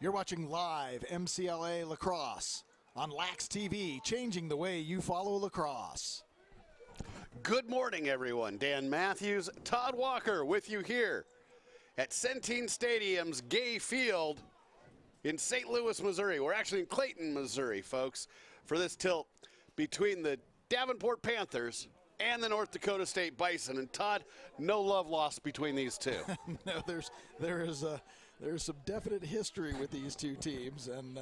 You're watching live MCLA lacrosse on Lax TV, changing the way you follow lacrosse. Good morning, everyone. Dan Matthews, Todd Walker with you here at Centene Stadium's Gay Field in St. Louis, Missouri. We're actually in Clayton, Missouri, folks, for this tilt between the Davenport Panthers and the North Dakota State Bison. And Todd, no love lost between these two. No, there's some definite history with these two teams, and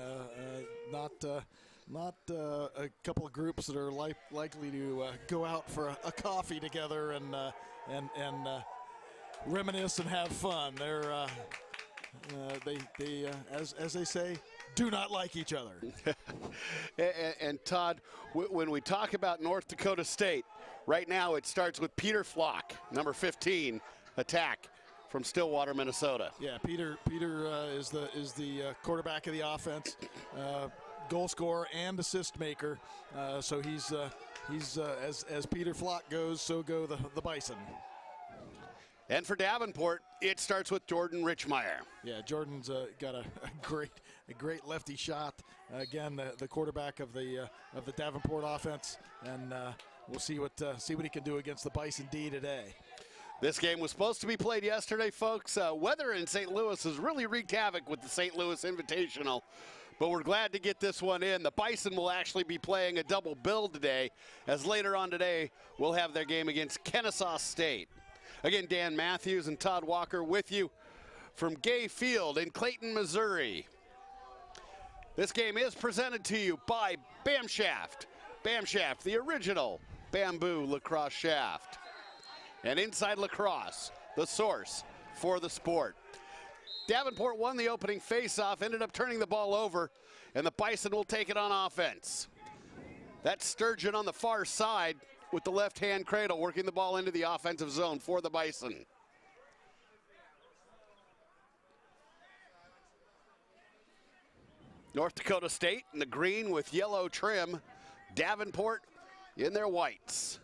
not a couple of groups that are likely to go out for a coffee together and reminisce and have fun. They're as they say, do not like each other. and Todd, when we talk about North Dakota State, right now it starts with Peter Flock, number 15, attack from Stillwater, Minnesota. Yeah, Peter is the quarterback of the offense, goal scorer and assist maker. So he's as Peter Flock goes, so go the Bison. And for Davenport, it starts with Jordan Richmeyer. Yeah, Jordan's got a great lefty shot. Again, the quarterback of the Davenport offense, and we'll see what he can do against the Bison D today. This game was supposed to be played yesterday, folks. Weather in St. Louis has really wreaked havoc with the Saint Louis Invitational, but we're glad to get this one in. The Bison will actually be playing a double bill today, as later on today we'll have their game against Kennesaw State. Again, Dan Matthews and Todd Walker with you from Gay Field in Clayton, Missouri. This game is presented to you by Bam Shaft. Bam Shaft, the original bamboo lacrosse shaft. And Inside Lacrosse, the source for the sport. Davenport won the opening faceoff, ended up turning the ball over, and the Bison will take it on offense. That's Sturgeon on the far side with the left-hand cradle, working the ball into the offensive zone for the Bison. North Dakota State in the green with yellow trim. Davenport in their whites.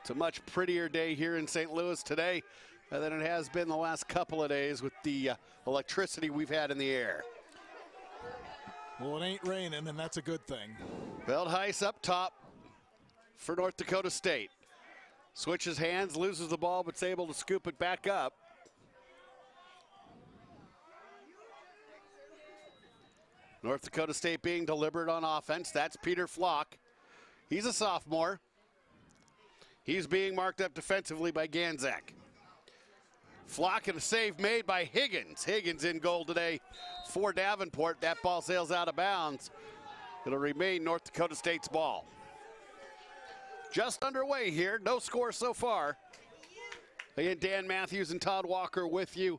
It's a much prettier day here in St. Louis today than it has been the last couple of days with the electricity we've had in the air. Well, it ain't raining, and that's a good thing. Veldhuis up top for North Dakota State. Switches hands, loses the ball, but's able to scoop it back up. North Dakota State being deliberate on offense. That's Peter Flock. He's a sophomore. He's being marked up defensively by Ganzak. Flock and a save made by Higgins. Higgins in goal today for Davenport. That ball sails out of bounds. It'll remain North Dakota State's ball. Just underway here. No score so far. Again, Dan Matthews and Todd Walker with you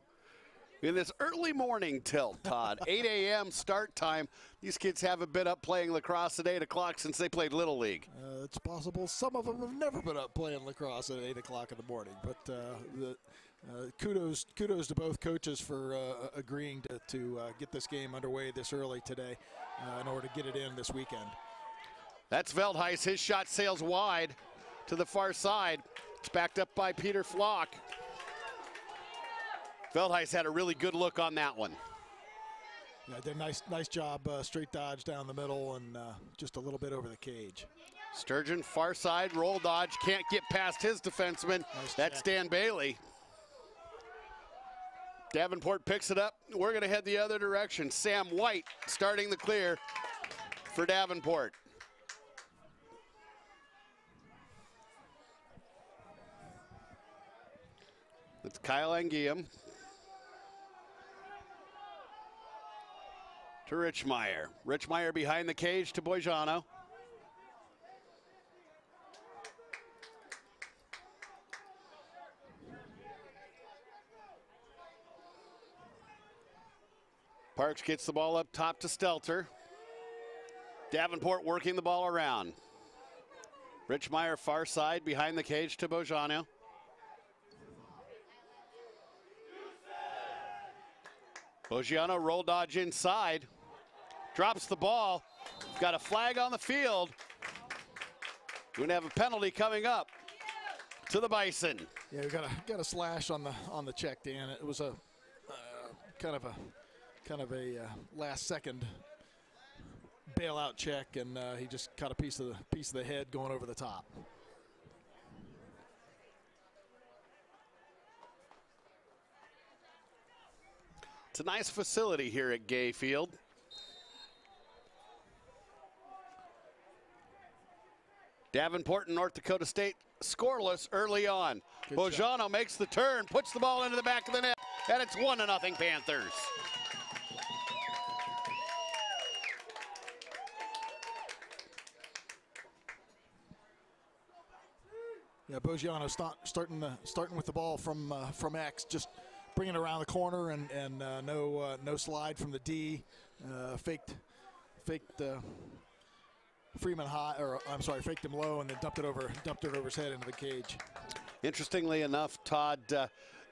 in this early morning tilt, Todd. 8 a.m. start time. These kids haven't been up playing lacrosse at 8 o'clock since they played Little League. It's possible some of them have never been up playing lacrosse at 8 o'clock in the morning. But kudos to both coaches for agreeing to get this game underway this early today in order to get it in this weekend. That's Veldhuis. His shot sails wide to the far side. It's backed up by Peter Flock. Veldhuis had a really good look on that one. Yeah, did a nice job, straight dodge down the middle and just a little bit over the cage. Sturgeon, far side, roll dodge, can't get past his defenseman. That's Dan Bailey. Davenport picks it up. We're going to head the other direction. Sam White starting the clear for Davenport. That's Kyle Anguiem. To Richmeyer. Richmeyer behind the cage to Boijano. Parks gets the ball up top to Stelter. Davenport working the ball around. Richmeyer far side behind the cage to Boijano. Boijano roll dodge inside. Drops the ball. Got a flag on the field. We're going to have a penalty coming up. to the Bison. Yeah, we got a slash on the check, Dan. It was a kind of a last second bailout check, and he just caught a piece of the head going over the top. It's a nice facility here at Gay Field. Davenport and North Dakota State scoreless early on. Bojano makes the turn, puts the ball into the back of the net, and it's 1-0 Panthers. Yeah, Bojano starting with the ball from X, just bringing it around the corner, and no slide from the D, faked Freeman high, or I'm sorry, faked him low, and then dumped it over his head into the cage. Interestingly enough, Todd,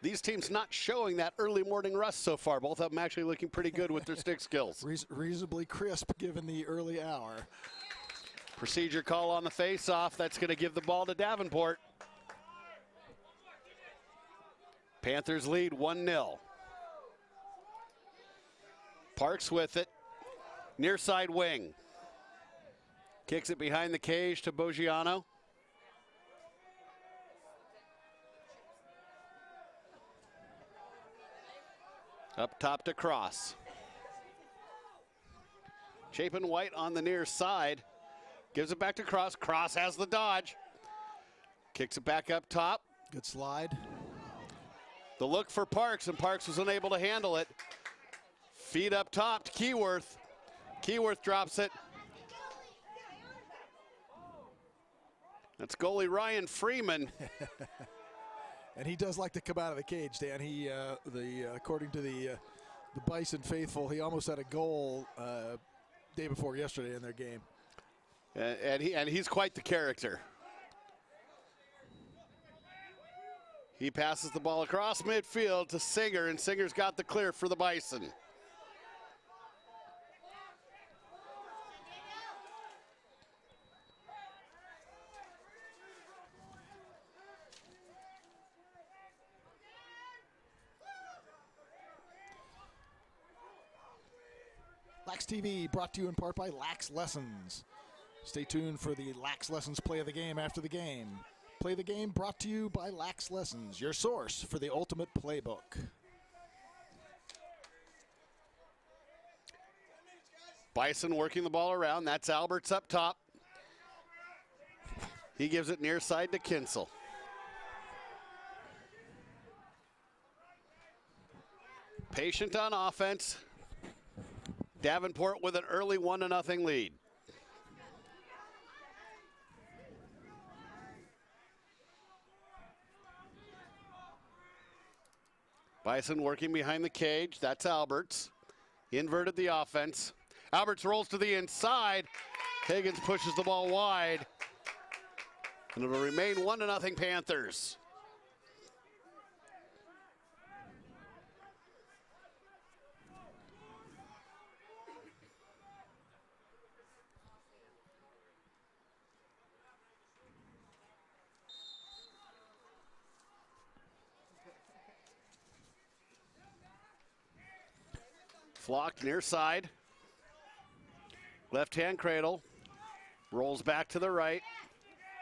these teams not showing that early morning rust so far. Both of them actually looking pretty good with their stick skills. Reasonably crisp given the early hour. Procedure call on the face-off. That's going to give the ball to Davenport. Panthers lead 1-0. Parks with it. Near side wing. Kicks it behind the cage to Bojano. Up top to Cross. Chapin White on the near side. Gives it back to Cross. Cross has the dodge. Kicks it back up top. Good slide. The look for Parks, and Parks was unable to handle it. Feed up top to Keyworth. Keyworth drops it. That's goalie Ryan Freeman. And he does like to come out of the cage, Dan. He, according to the Bison faithful, he almost had a goal day before yesterday in their game. And he's quite the character. He passes the ball across midfield to Singer, and Singer's got the clear for the Bison. Lax TV brought to you in part by Lax Lessons. Stay tuned for the Lax Lessons play of the game after the game. Play the game brought to you by Lax Lessons, your source for the ultimate playbook. Bison working the ball around. That's Alberts up top. He gives it near side to Kinsel. Patient on offense. Davenport with an early 1-0 lead. Bison working behind the cage. That's Alberts. Inverted the offense. Alberts rolls to the inside. Higgins pushes the ball wide. And it'll remain 1-0 Panthers. Flocked near side. Left-hand cradle. Rolls back to the right.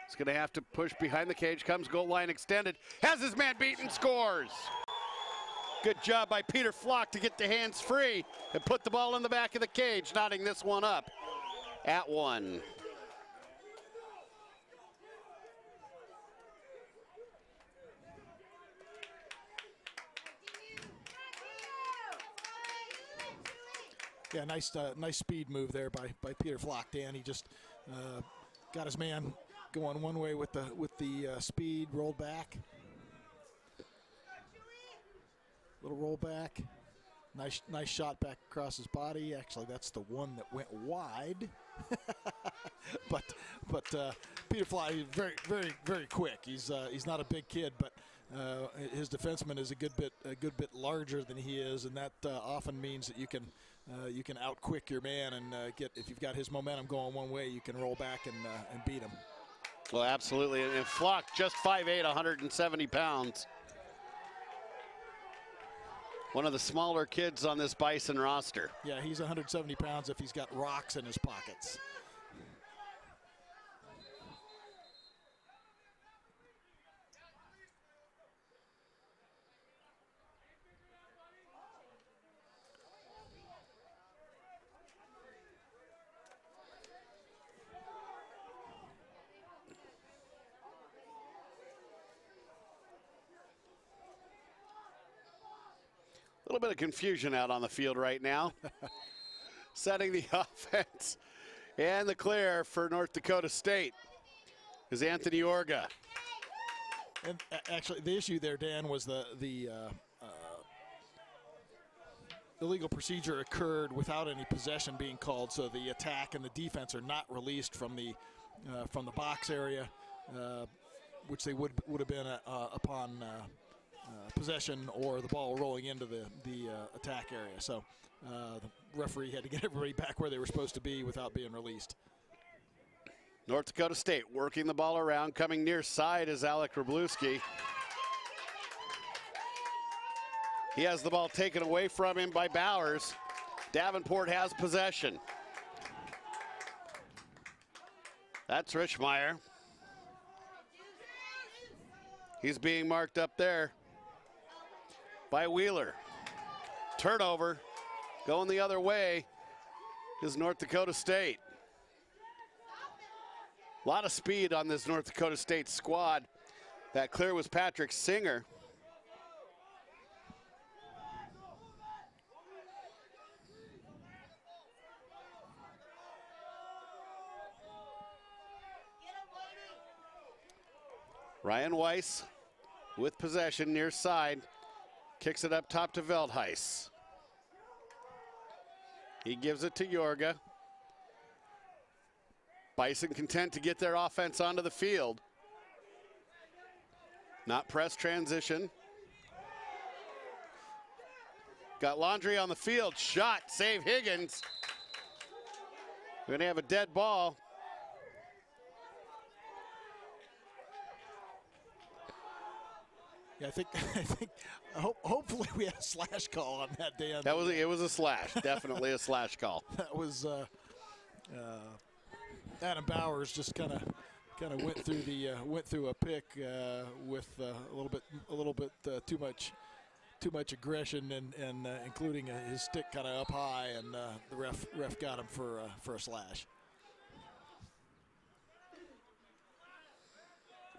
He's going to have to push behind the cage. Comes goal line extended. Has his man beaten. Scores. Good job by Peter Flock to get the hands free and put the ball in the back of the cage, knotting this one up at 1. Yeah, nice speed move there by Peter Flock, Dan. He just got his man going one way with the speed, rolled back. Little roll back. Nice shot back across his body. Actually, that's the one that went wide. but Peter Flock is very quick. He's not a big kid, but his defenseman is a good bit larger than he is, and that often means that you can outquick your man and if you've got his momentum going one way, you can roll back and beat him. Well, absolutely. And Flock, just 5'8", 170 pounds. One of the smaller kids on this Bison roster. Yeah, he's 170 pounds if he's got rocks in his pockets. A little bit of confusion out on the field right now. Setting the offense and the clear for North Dakota State is Anthony Orga. And actually, the issue there, Dan, was the illegal procedure occurred without any possession being called, so the attack and the defense are not released from the box area, which they would have been upon possession or the ball rolling into the attack area. So the referee had to get everybody back where they were supposed to be without being released. North Dakota State working the ball around, coming near side is Alec Wroblewski. He has the ball taken away from him by Bowers. Davenport has possession. That's Richmeyer. He's being marked up there by Wheeler. Turnover. Going the other way is North Dakota State. A lot of speed on this North Dakota State squad. That clear was Patrick Singer. Ryan Weiss with possession near side. Kicks it up top to Veldhuis. He gives it to Jorga. Bison content to get their offense onto the field. Not press transition. Got Laundry on the field. Shot. Save Higgins. We're going to have a dead ball. Yeah, I think hopefully we had a slash call on that, Dan. It was a slash. Definitely a slash call. That was Adam Bowers just kind of went through a pick with a little bit too much aggression and including his stick kind of up high, and the ref got him for a slash.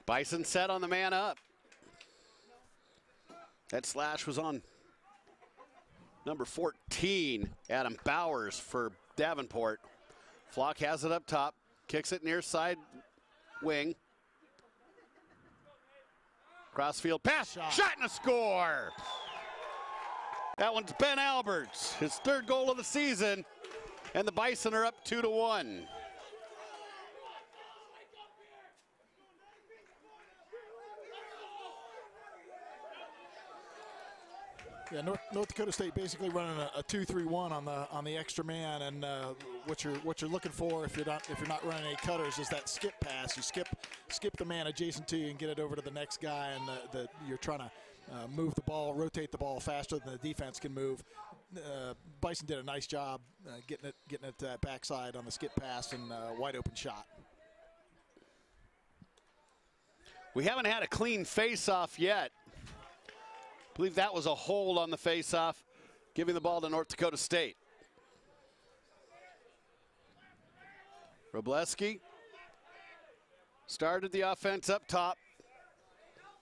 Bison set on the man up. That slash was on number 14, Adam Bowers for Davenport. Flock has it up top, kicks it near side wing. Crossfield pass, shot and a score. That one's Ben Alberts, his third goal of the season, and the Bison are up 2-1. Yeah, North Dakota State basically running a 2-3-1 on the extra man, and what you're looking for if you're not running any cutters is that skip pass. You skip the man adjacent to you and get it over to the next guy, and you're trying to move the ball, rotate the ball faster than the defense can move. Bison did a nice job getting it to that backside on the skip pass, and wide open shot. We haven't had a clean face-off yet. I believe that was a hold on the face-off, giving the ball to North Dakota State. Wroblewski started the offense up top.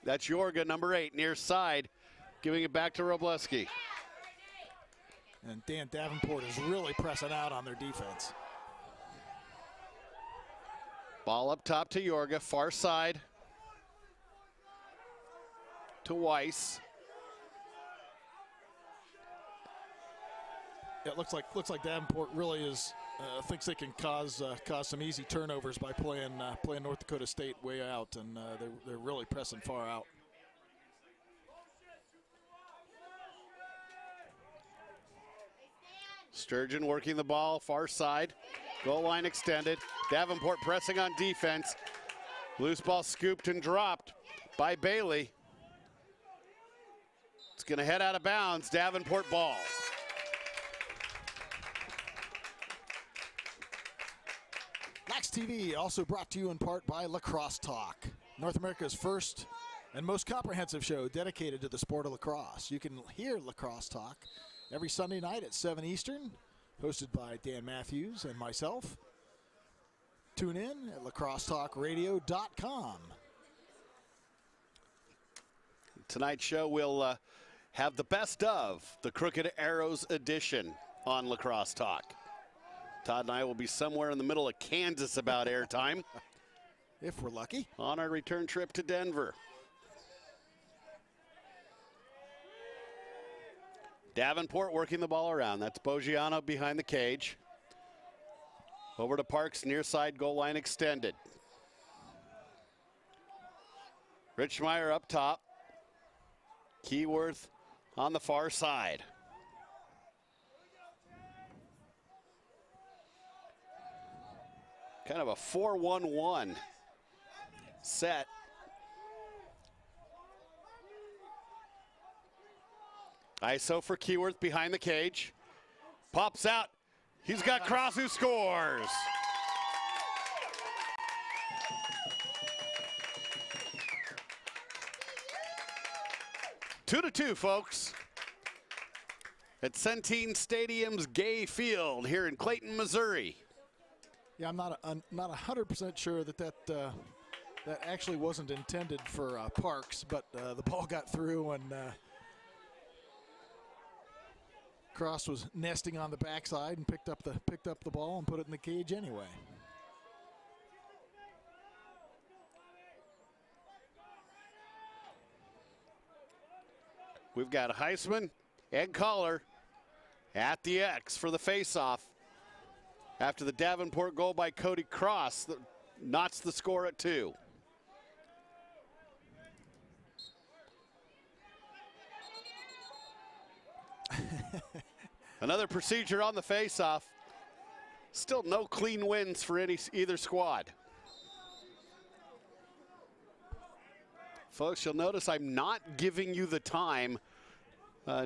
That's Jorga, number 8, near side, giving it back to Wroblewski. And Dan, Davenport is really pressing out on their defense. Ball up top to Jorga, far side to Weiss. It looks like Davenport really thinks they can cause some easy turnovers by playing North Dakota State way out, and they're really pressing far out. Sturgeon working the ball far side, goal line extended. Davenport pressing on defense. Loose ball scooped and dropped by Bailey. It's going to head out of bounds. Davenport ball. Lax TV also brought to you in part by Lacrosse Talk, North America's first and most comprehensive show dedicated to the sport of lacrosse. You can hear Lacrosse Talk every Sunday night at 7 Eastern, hosted by Dan Matthews and myself. Tune in at lacrossetalkradio.com. Tonight's show will have the best of the Crooked Arrows edition on Lacrosse Talk. Todd and I will be somewhere in the middle of Kansas about airtime. If we're lucky. On our return trip to Denver. Davenport working the ball around. That's Boggiano behind the cage. Over to Parks, near side goal line extended. Richmeyer up top. Keyworth on the far side. Kind of a 4-1-1 set. ISO for Keyworth behind the cage. Pops out. He's got Cross who scores. Two to two, folks. At Centene Stadium's Gay Field here in Clayton, Missouri. Yeah, I'm not 100% sure that actually wasn't intended for Parks, but the ball got through and Cross was nesting on the backside and picked up the ball and put it in the cage anyway. We've got Heisman and Collar at the X for the faceoff. After the Davenport goal by Cody Cross, that knots the score at 2. Another procedure on the faceoff. Still no clean wins for either squad. Folks, you'll notice I'm not giving you the time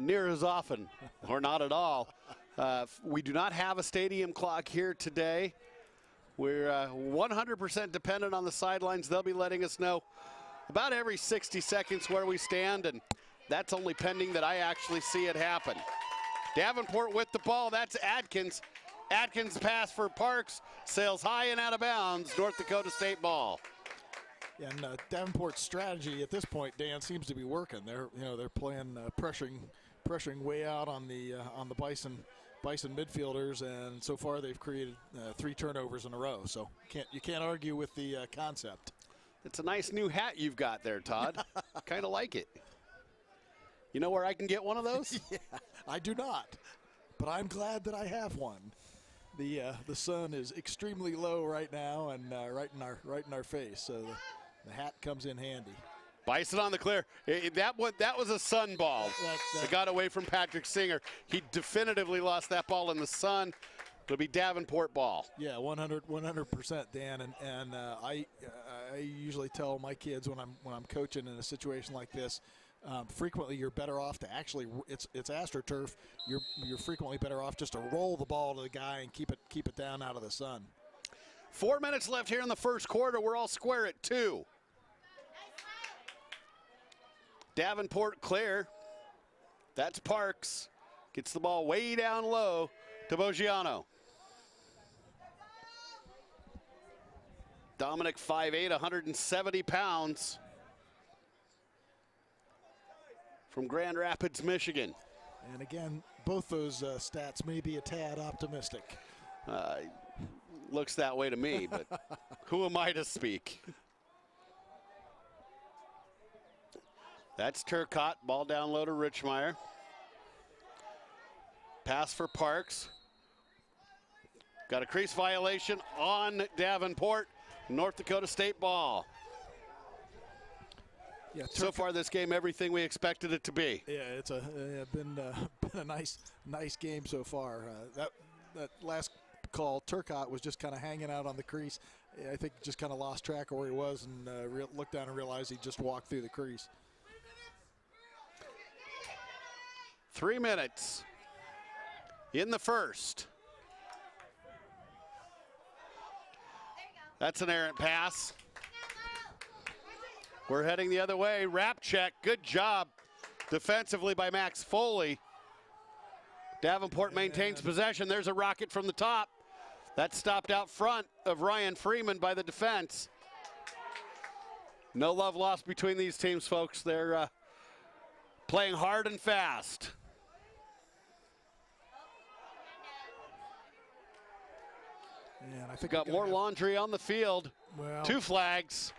near as often, or not at all. We do not have a stadium clock here today. We're 100% dependent on the sidelines. They'll be letting us know about every 60 seconds where we stand, and that's only pending that I actually see it happen. Davenport with the ball. That's Atkins. Atkins pass for Parks. Sails high and out of bounds. North Dakota State ball. Yeah, and Davenport's strategy at this point, Dan, seems to be working. They're playing pressuring way out on the Bison midfielders, and so far they've created 3 turnovers in a row. So you can't argue with the concept. It's a nice new hat you've got there, Todd. Kind of like it. You know where I can get one of those? Yeah, I do not, but I'm glad that I have one. The sun is extremely low right now, and right in our face, so the hat comes in handy. Bison on the clear. That was a sun ball. It got away from Patrick Singer. He definitively lost that ball in the sun. It'll be Davenport ball. Yeah, 100%, Dan. And I usually tell my kids when I'm coaching in a situation like this, frequently you're better off to actually, it's AstroTurf. You're frequently better off just to roll the ball to the guy and keep it down out of the sun. 4 minutes left here in the first quarter. We're all square at 2. Davenport clear. That's Parks. Gets the ball way down low to Boggiano. Dominic 5'8", 170 pounds. From Grand Rapids, Michigan. And again, both those stats may be a tad optimistic. Looks that way to me, but who am I to speak? That's Turcotte. Ball down low to Richmeyer. Pass for Parks. Got a crease violation on Davenport. North Dakota State ball. Yeah, so far this game, everything we expected it to be. Yeah, it's been a nice game so far. That last call, Turcotte was just kind of hanging out on the crease. I think just kind of lost track of where he was and looked down and realized he just walked through the crease. 3 minutes in the first. That's an errant pass. We're heading the other way. Wrap check. Good job defensively by Max Foley. Davenport maintains possession. There's a rocket from the top. That's stopped out front of Ryan Freeman by the defense. No love lost between these teams, folks. They're playing hard and fast. And I think got more laundry on the field. Well, 2 flags.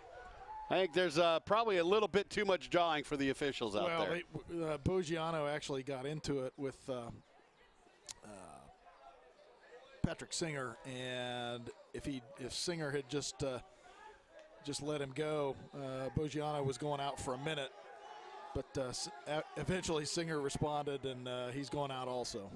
I think there's probably a little bit too much jawing for the officials out there. Well, Boggiano actually got into it with Patrick Singer, and if Singer had just let him go, Boggiano was going out for a minute, but eventually Singer responded, and he's going out also.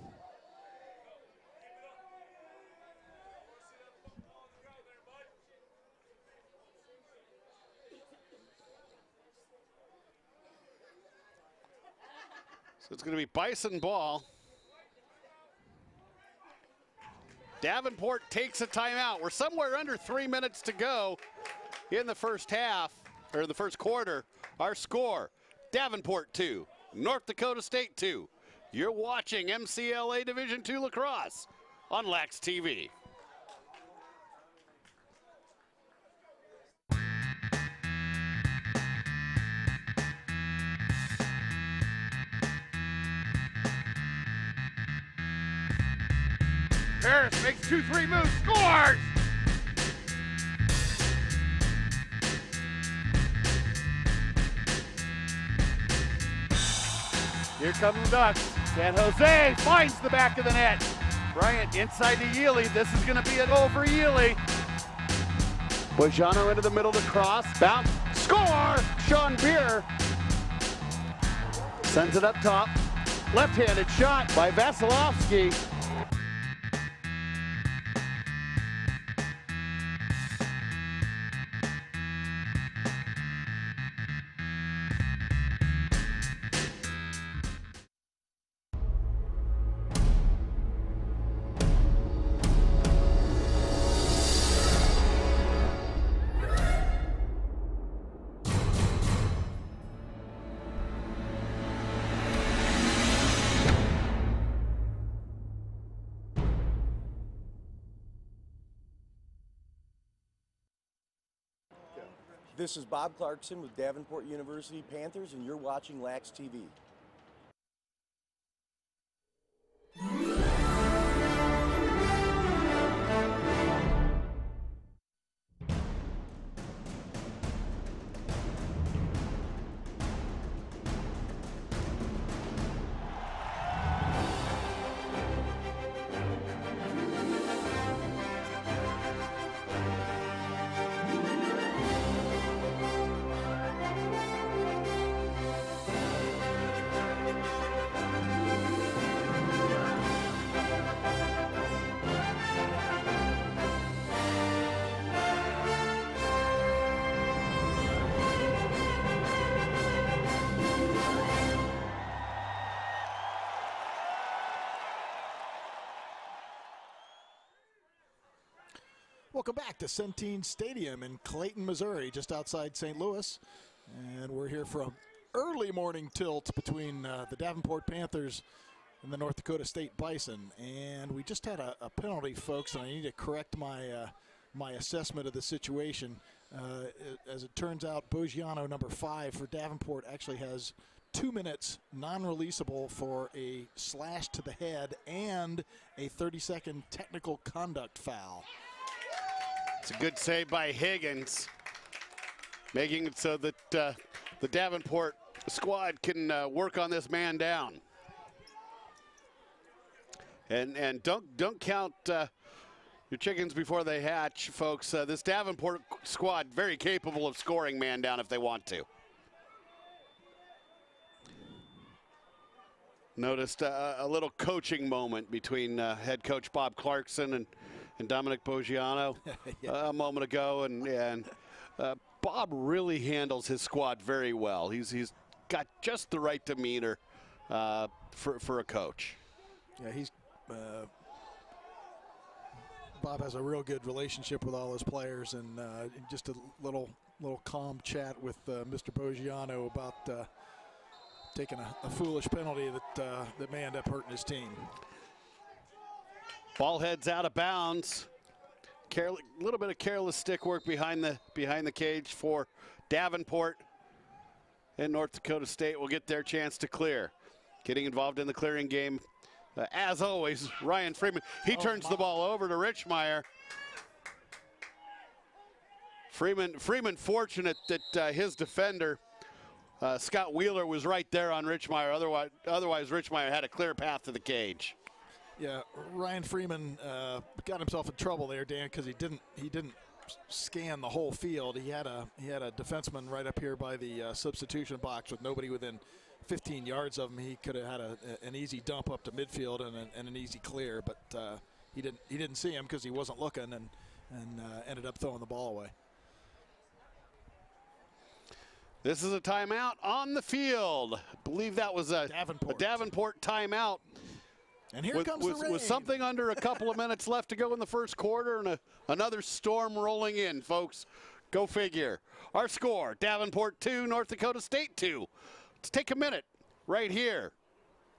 So it's going to be Bison ball. Davenport takes a timeout. We're somewhere under 3 minutes to go in the first half, or the first quarter. Our score, Davenport 2, North Dakota State 2. You're watching MCLA Division II lacrosse on Lax TV. Harris makes 2-3 moves, scores! Here come the Ducks. San Jose finds the back of the net. Bryant inside to Yealy. This is going to be a goal for Yealy. Bojano into the middle to cross. Bounce. Score! Sean Beer sends it up top. Left-handed shot by Vasilevsky. This is Bob Clarkson with Davenport University Panthers, and you're watching Lax TV. Welcome back to Centene Stadium in Clayton, Missouri, just outside St. Louis. And we're here for an early morning tilt between the Davenport Panthers and the North Dakota State Bison. And we just had a penalty, folks, and I need to correct my assessment of the situation. As it turns out, Boggiano, number 5 for Davenport, actually has 2 minutes non-releasable for a slash to the head and a 30-second technical conduct foul. It's a good save by Higgins, making it so that the Davenport squad can work on this man down. And don't count your chickens before they hatch, folks. This Davenport squad very capable of scoring man down if they want to. Noticed a little coaching moment between head coach Bob Clarkson and Dominic Boggiano Yeah. a moment ago, and Bob really handles his squad very well. He's got just the right demeanor for a coach. Yeah, Bob has a real good relationship with all his players, and just a little calm chat with Mr. Boggiano about taking a foolish penalty that may end up hurting his team. Ball heads out of bounds. A little bit of careless stick work behind the cage for Davenport, and North Dakota State will get their chance to clear. Getting involved in the clearing game, as always, Ryan Freeman. He turns the ball over to Richmeyer. Freeman fortunate that his defender, Scott Wheeler, was right there on Richmeyer. Otherwise, Richmeyer had a clear path to the cage. Yeah, Ryan Freeman got himself in trouble there, Dan, because he didn't scan the whole field. He had a defenseman right up here by the substitution box with nobody within 15 yards of him. He could have had an easy dump up to midfield and an easy clear, but he didn't see him because he wasn't looking, and ended up throwing the ball away. This is a timeout on the field. I believe that was a Davenport timeout. And here comes the rain. With something under a couple of minutes left to go in the first quarter, and another storm rolling in, folks. Go figure. Our score, Davenport 2, North Dakota State 2. Let's take a minute right here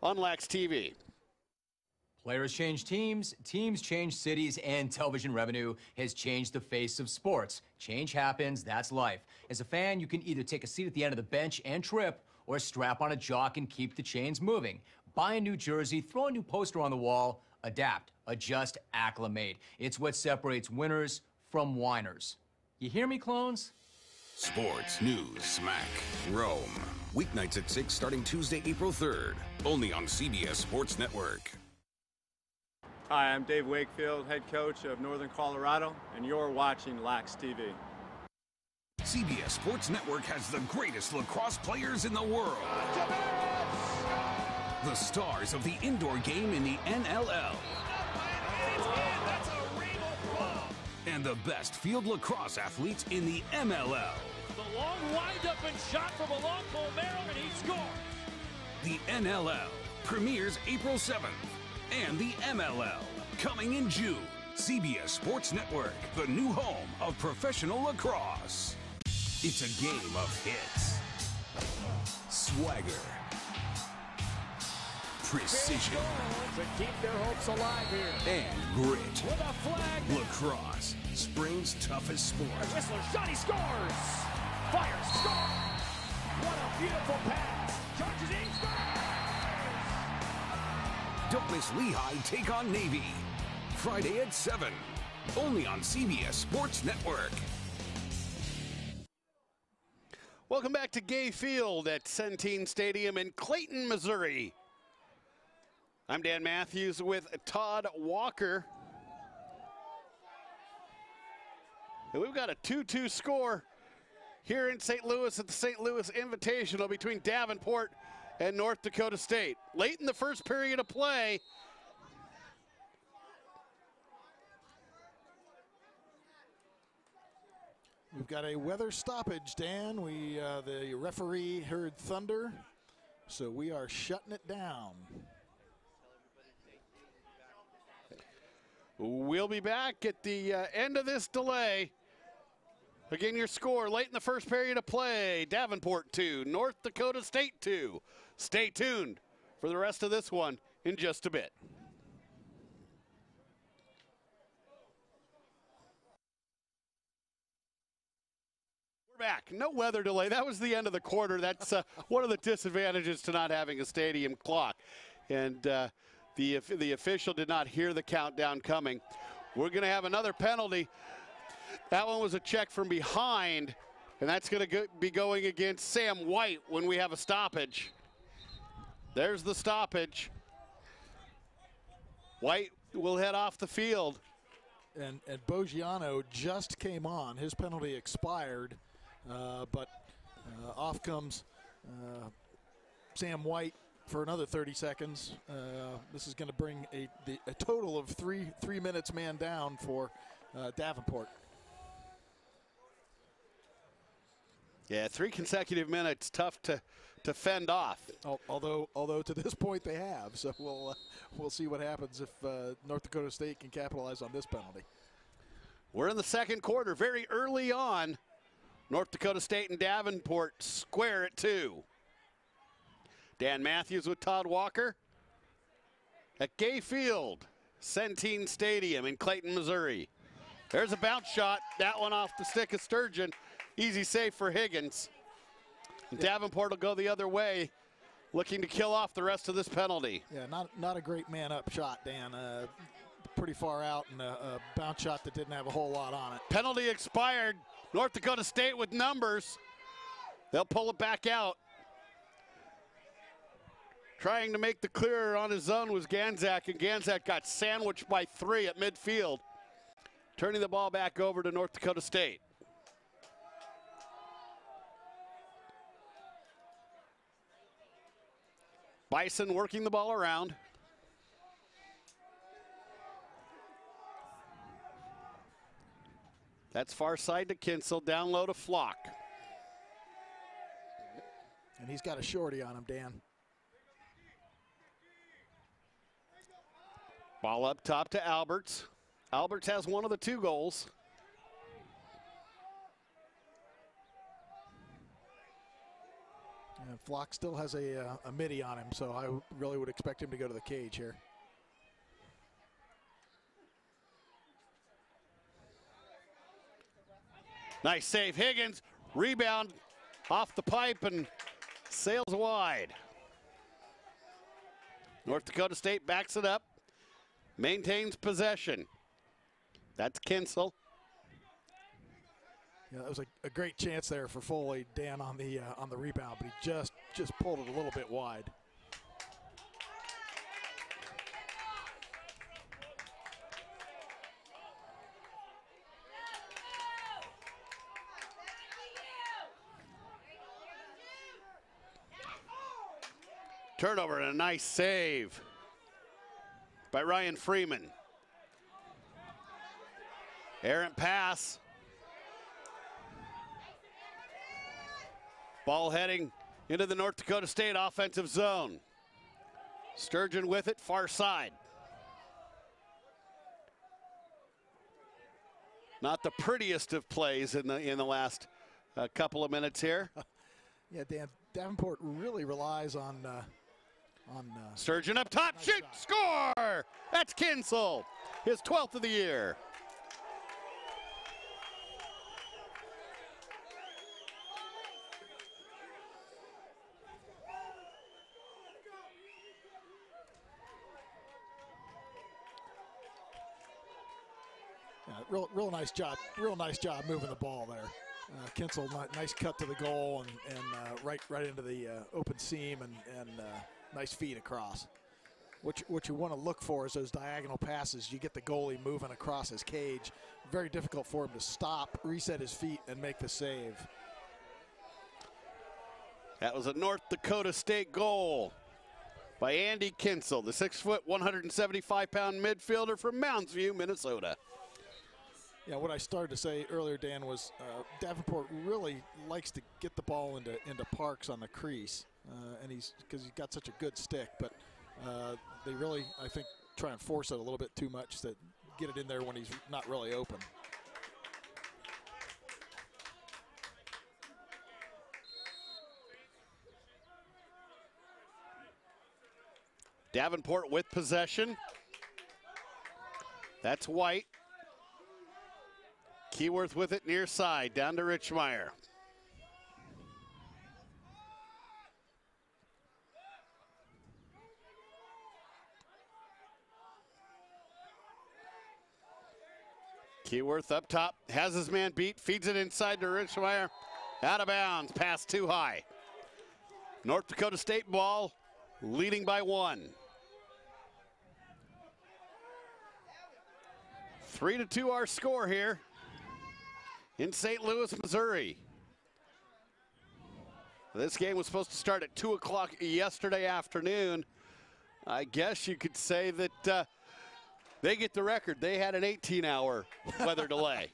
on Lax TV. Players change teams, teams change cities, and television revenue has changed the face of sports. Change happens, that's life. As a fan, you can either take a seat at the end of the bench and trip, or strap on a jock and keep the chains moving. Buy a new jersey, throw a new poster on the wall, adapt, adjust, acclimate. It's what separates winners from whiners. You hear me, clones? Sports, news, smack, Rome. Weeknights at 6 starting Tuesday, April 3rd. Only on CBS Sports Network. Hi, I'm Dave Wakefield, head coach of Northern Colorado, and you're watching Lax TV. CBS Sports Network has the greatest lacrosse players in the world. The stars of the indoor game in the NLL. And the best field lacrosse athletes in the MLL. The long wind-up and shot from a long pole barrel, and he scored. The NLL premieres April 7th. And the MLL coming in June. CBS Sports Network, the new home of professional lacrosse. It's a game of hits, swagger, precision, To keep their hopes alive here. and grit. With a flag. Lacrosse, spring's toughest sport. Whistler shot, he scores. Fires, score. What a beautiful pass. Charges in, scores. Don't miss Lehigh take on Navy. Friday at 7. Only on CBS Sports Network. Welcome back to Gay Field at Centene Stadium in Clayton, Missouri. I'm Dan Matthews with Todd Walker. And we've got a 2-2 score here in St. Louis at the St. Louis Invitational between Davenport and North Dakota State. Late in the first period of play, We've got a weather stoppage, Dan. The referee heard thunder, so we are shutting it down. we'll be back at the end of this delay. Again, your score late in the first period of play, Davenport 2, North Dakota State 2. Stay tuned for the rest of this one in just a bit. We're back. No weather delay. That was the end of the quarter. That's one of the disadvantages to not having a stadium clock. And the official did not hear the countdown coming. We're going to have another penalty. That one was a check from behind, and that's going to be going against Sam White when we have a stoppage. There's the stoppage. White will head off the field. And Boggiano just came on. His penalty expired, but off comes Sam White for another 30 seconds. This is going to bring a total of three minutes man down for Davenport. Yeah, 3 consecutive minutes, tough to fend off. Although to this point they have, so we'll see what happens if North Dakota State can capitalize on this penalty. We're in the second quarter, very early on. North Dakota State and Davenport square at 2. Dan Matthews with Todd Walker at Gay Field, Centene Stadium in Clayton, Missouri. There's a bounce shot, that one off the stick of Sturgeon. Easy save for Higgins. Davenport will go the other way, looking to kill off the rest of this penalty. Yeah, not a great man-up shot, Dan. Pretty far out, and a bounce shot that didn't have a whole lot on it. Penalty expired. North Dakota State with numbers. They'll pull it back out. Trying to make the clear on his own was Ganzak, and Ganzak got sandwiched by 3 at midfield. Turning the ball back over to North Dakota State. Bison working the ball around. That's far side to Kinsel, down low to Flock. And he's got a shorty on him, Dan. Ball up top to Alberts. Alberts has one of the 2 goals. And Flock still has a midi on him, so I really would expect him to go to the cage here. Nice save, Higgins. Rebound off the pipe and sails wide. North Dakota State backs it up, maintains possession. That's Kinsel. Yeah, that was a great chance there for Foley, Dan, on the rebound, but he just pulled it a little bit wide. Turnover and a nice save by Ryan Freeman. Errant pass. Ball heading into the North Dakota State offensive zone. Sturgeon with it, far side. Not the prettiest of plays in the last couple of minutes here. Yeah, Dan, Davenport really relies on Sturgeon up top, shoot, score! That's Kinsel, his 12th of the year. Real nice job moving the ball there. Kinsel, nice cut to the goal and right into the open seam and nice feed across. What you want to look for is those diagonal passes. You get the goalie moving across his cage. Very difficult for him to stop, reset his feet, and make the save. That was a North Dakota State goal by Andy Kinsel, the 6-foot, 175-pound midfielder from Mounds View, Minnesota. Yeah, what I started to say earlier, Dan, was Davenport really likes to get the ball into Parks on the crease, and because he's got such a good stick. But they really, I think, try and force it a little bit too much to get it in there when he's not really open. Davenport with possession. That's White. Keyworth with it near side, down to Richmeyer. Keyworth up top, has his man beat, feeds it inside to Richmeyer. Out of bounds, pass too high. North Dakota State ball, leading by 1. 3-2 our score here in St. Louis, Missouri. This game was supposed to start at 2 o'clock yesterday afternoon. I guess you could say that they get the record. They had an 18-hour weather delay.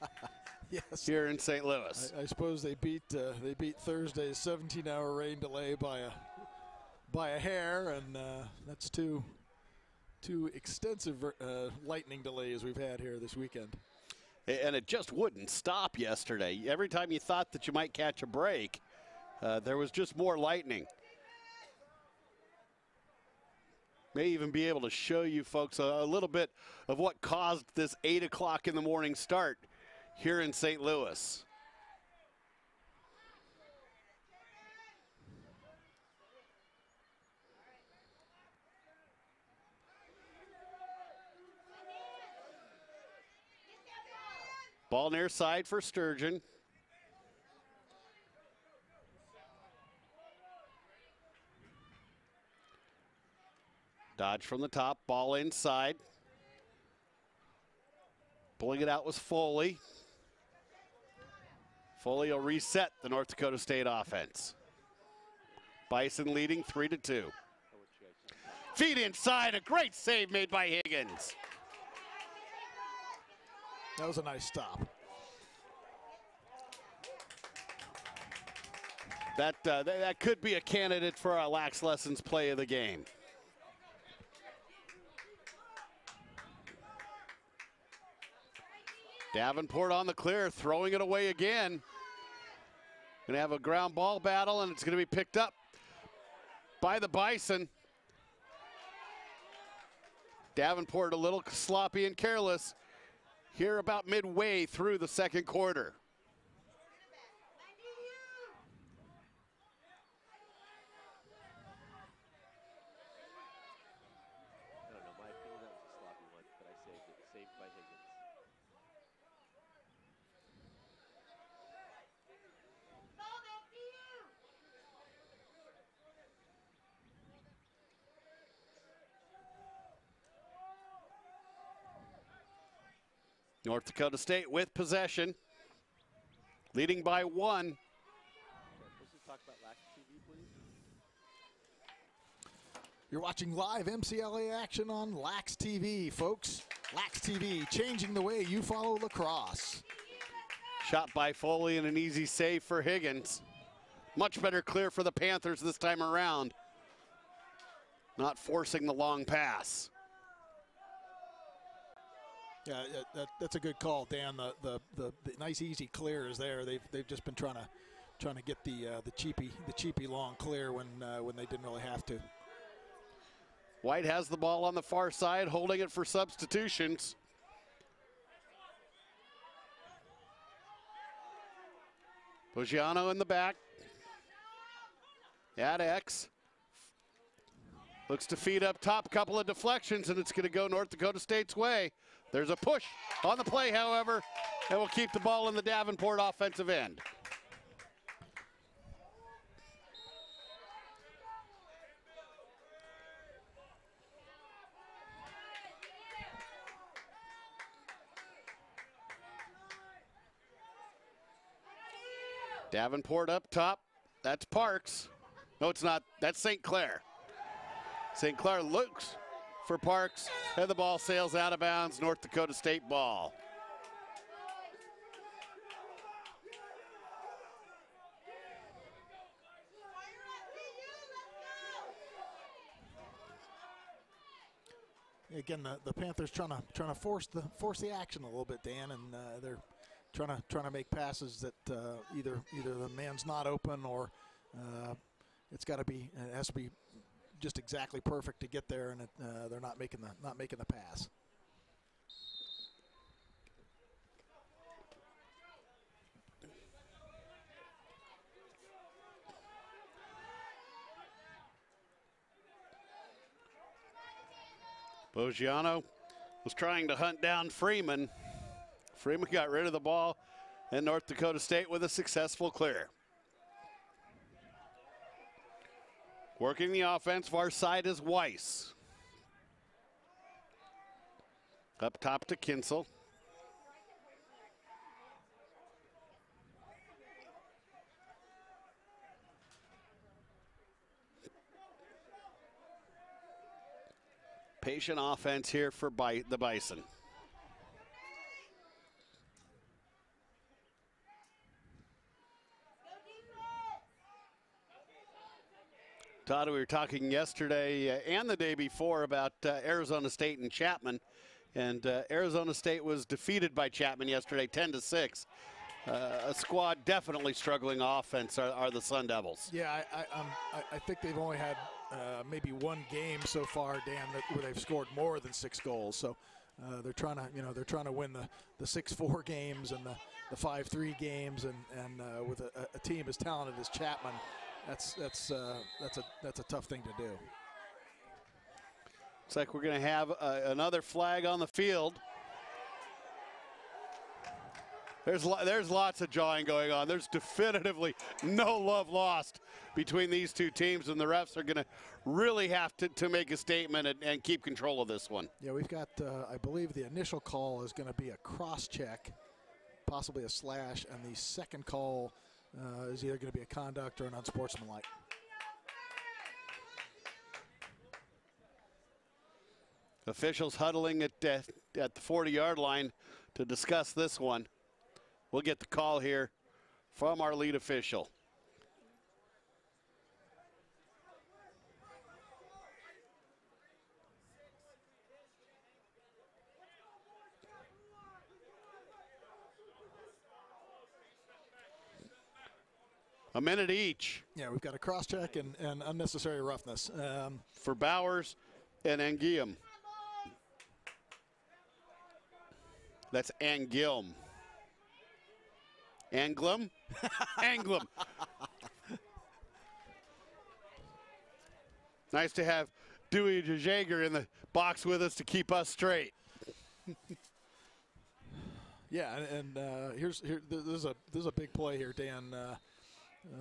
Yes. Here in St. Louis. I suppose they beat Thursday's 17-hour rain delay by a hair, and that's two extensive lightning delays we've had here this weekend. And it just wouldn't stop yesterday. Every time you thought that you might catch a break, there was just more lightning. May even be able to show you folks a little bit of what caused this 8 o'clock in the morning start here in St. Louis. Ball near side for Sturgeon. Dodge from the top, ball inside. Pulling it out was Foley. Foley will reset the North Dakota State offense. Bison leading 3-2. Feet inside, a great save made by Higgins. That was a nice stop. That could be a candidate for our Lax Lessons play of the game. Davenport on the clear, throwing it away again. Going to have a ground ball battle, and it's going to be picked up by the Bison. Davenport a little sloppy and careless here about midway through the second quarter. I don't know, my opinion, that was a sloppy one, but I saved it. Saved by Higgins. North Dakota State with possession, leading by 1. Let's just talk about Lax TV, please. You're watching live MCLA action on Lax TV, folks. Lax TV, changing the way you follow lacrosse. Shot by Foley and an easy save for Higgins. Much better clear for the Panthers this time around. Not forcing the long pass. Yeah, that's a good call, Dan. The nice easy clear is there. They've just been trying to get the cheapy long clear when they didn't really have to. White has the ball on the far side, holding it for substitutions. Pugiano in the back. At X. Looks to feed up top, couple of deflections, and it's going to go North Dakota State's way. There's a push on the play, however, and we'll keep the ball in the Davenport offensive end. Davenport up top. That's Parks. No, it's not. That's St. Clair. St. Clair looks for Parks, and the ball sails out of bounds. North Dakota State ball. Again, the Panthers trying to force the action a little bit, Dan, and they're trying to make passes that either the man's not open or it has to be just exactly perfect to get there, and they're not making the pass. Pugiano was trying to hunt down Freeman. Freeman got rid of the ball, and North Dakota State with a successful clear. Working the offense, far side is Weiss. Up top to Kinsel. Patient offense here for the Bison. Todd, we were talking yesterday and the day before about Arizona State and Chapman, and Arizona State was defeated by Chapman yesterday, 10-6. A squad definitely struggling offense are the Sun Devils. Yeah, I think they've only had maybe one game so far, Dan, where they've scored more than 6 goals. So they're trying to win the 6-4 games and the 5-3 games, and with a team as talented as Chapman. That's a tough thing to do. Looks like we're going to have another flag on the field. There's lots of jawing going on. There's definitively no love lost between these two teams, and the refs are going to really have to make a statement and keep control of this one. Yeah, we've got, I believe the initial call is going to be a cross-check, possibly a slash, and the second call is either going to be a conduct or an unsportsmanlike. Officials huddling at the 40-yard line to discuss this one. We'll get the call here from our lead official. A minute each. Yeah, we've got a cross-check and unnecessary roughness. For Bowers and Anguilm. That's Anguilm. Anglum? Anglum. Nice to have Dewey DeJager in the box with us to keep us straight. Yeah, and this is a big play here, Dan.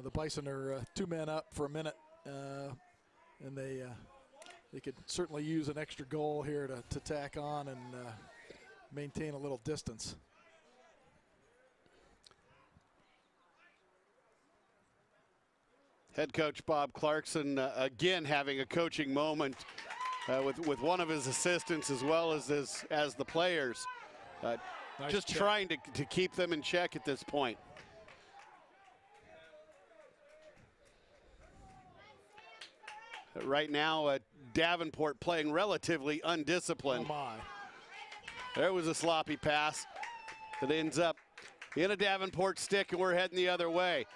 The Bison are 2 men up for a minute, and they could certainly use an extra goal here to tack on and maintain a little distance. Head coach Bob Clarkson again having a coaching moment with one of his assistants as well as the players. Nice just check. trying to keep them in check at this point. Right now, Davenport playing relatively undisciplined. Oh my. There was a sloppy pass that ends up in a Davenport stick, and we're heading the other way.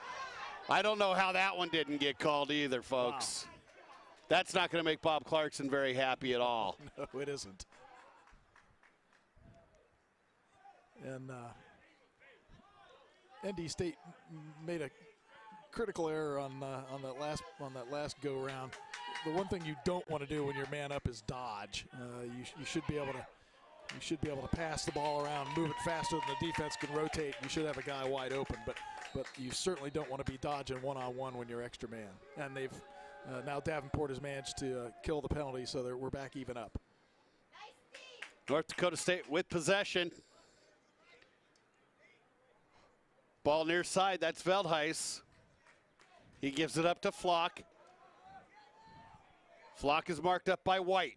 I don't know how that one didn't get called either, folks. Wow. That's not going to make Bob Clarkson very happy at all. No, it isn't. And ND State made a critical error on that last go round. The one thing you don't want to do when you're man up is dodge. You should be able to pass the ball around, move it faster than the defense can rotate. You should have a guy wide open, but you certainly don't want to be dodging one-on-one when you're extra man. And they've now Davenport has managed to kill the penalty, so we're back even up. North Dakota State with possession. Ball near side, that's Veldhuis. He gives it up to Flock. Flock is marked up by White.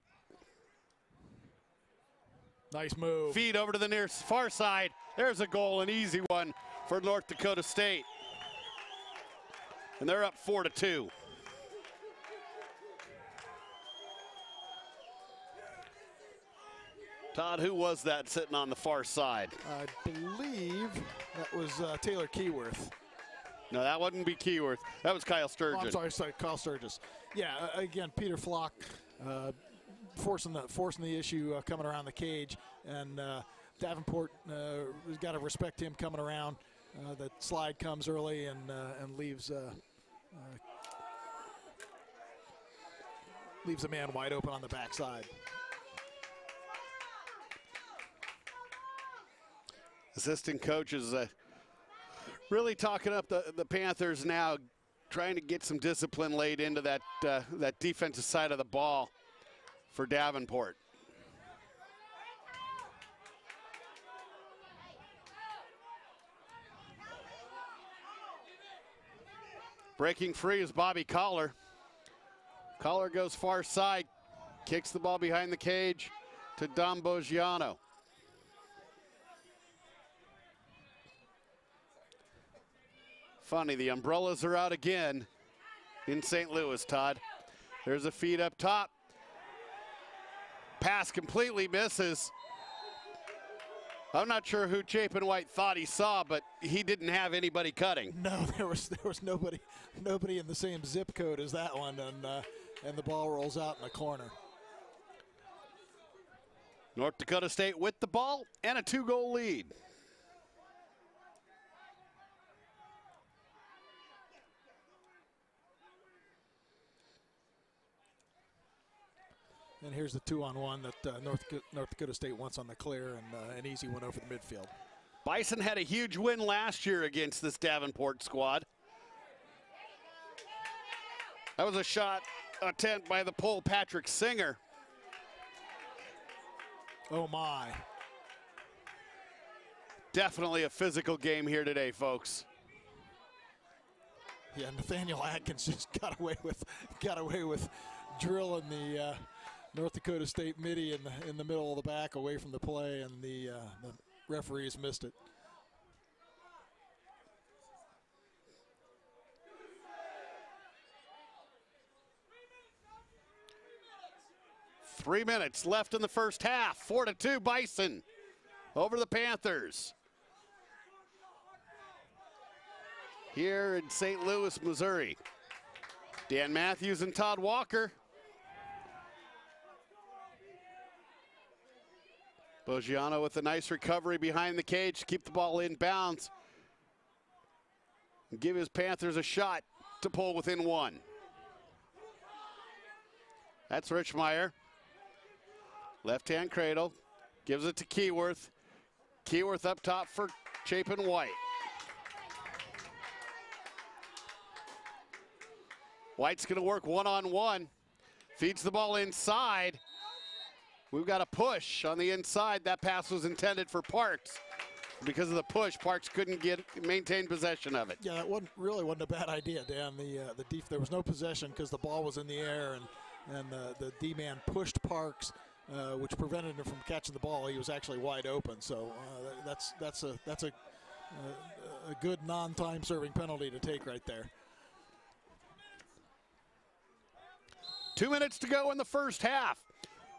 Nice move. Feed over to the near far side. There's a goal, an easy one for North Dakota State. And they're up 4-2. Todd, who was that sitting on the far side? I believe that was Taylor Keyworth. No, that wouldn't be Keyworth. That was Kyle Sturgeon. Oh, I'm sorry, Kyle Sturgis. Yeah, again, Peter Flock forcing the issue coming around the cage, and Davenport has got to respect him coming around. The slide comes early and leaves a man wide open on the backside. Assistant coach is really talking up the Panthers now, trying to get some discipline laid into that defensive side of the ball for Davenport. Breaking free is Bobby Collar. Collar goes far side, Kicks the ball behind the cage to Dom Boggiano. Funny, the umbrellas are out again in St. Louis, Todd. There's a feed up top. Pass completely misses. I'm not sure who Chapin White thought he saw, but he didn't have anybody cutting. No, there was nobody in the same zip code as that one, and the ball rolls out in the corner. North Dakota State with the ball and a 2-goal lead. And here's the 2-on-1 that North Dakota State wants on the clear, and an easy one over the midfield. Bison had a huge win last year against this Davenport squad. That was a shot attempt by the pole Patrick Singer. Oh my. Definitely a physical game here today, folks. Yeah, Nathaniel Atkins just got away with drilling the North Dakota State midi in the middle of the back away from the play, and the referees missed it. Three minutes left in the first half. 4-2 Bison over the Panthers. Here in St. Louis, Missouri. Dan Matthews and Todd Walker. Boggiano with a nice recovery behind the cage to keep the ball in bounds and give his Panthers a shot to pull within one. That's Richmeyer. Left-hand cradle, gives it to Keyworth. Keyworth up top for Chapin White. White's gonna work one-on-one. Feeds the ball inside. We've got a push on the inside. That pass was intended for Parks. Because of the push, Parks couldn't maintain possession of it. Yeah, that wasn't a bad idea, Dan. There was no possession because the ball was in the air, and the D-man pushed Parks, which prevented him from catching the ball. He was actually wide open. So that's a good non-time serving penalty to take right there. 2 minutes to go in the first half.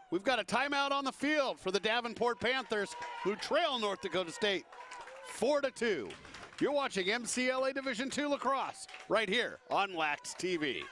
We've got a timeout on the field for the Davenport Panthers, who trail North Dakota State 4-2. You're watching MCLA Division II lacrosse right here on Lax TV.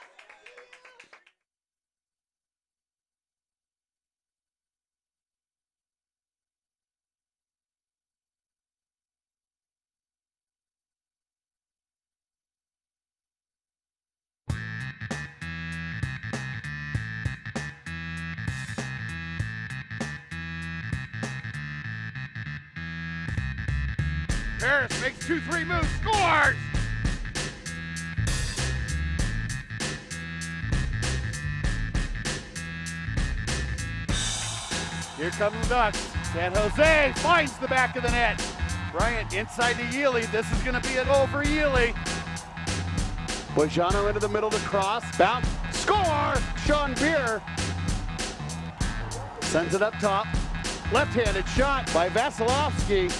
Harris makes 2-3 moves, scores! Here come the Ducks. San Jose finds the back of the net. Bryant inside to Yealy. This is going to be a goal for Yealy. Boggiano into the middle to cross. Bounce. Score! Sean Beer sends it up top. Left-handed shot by Vasilevsky.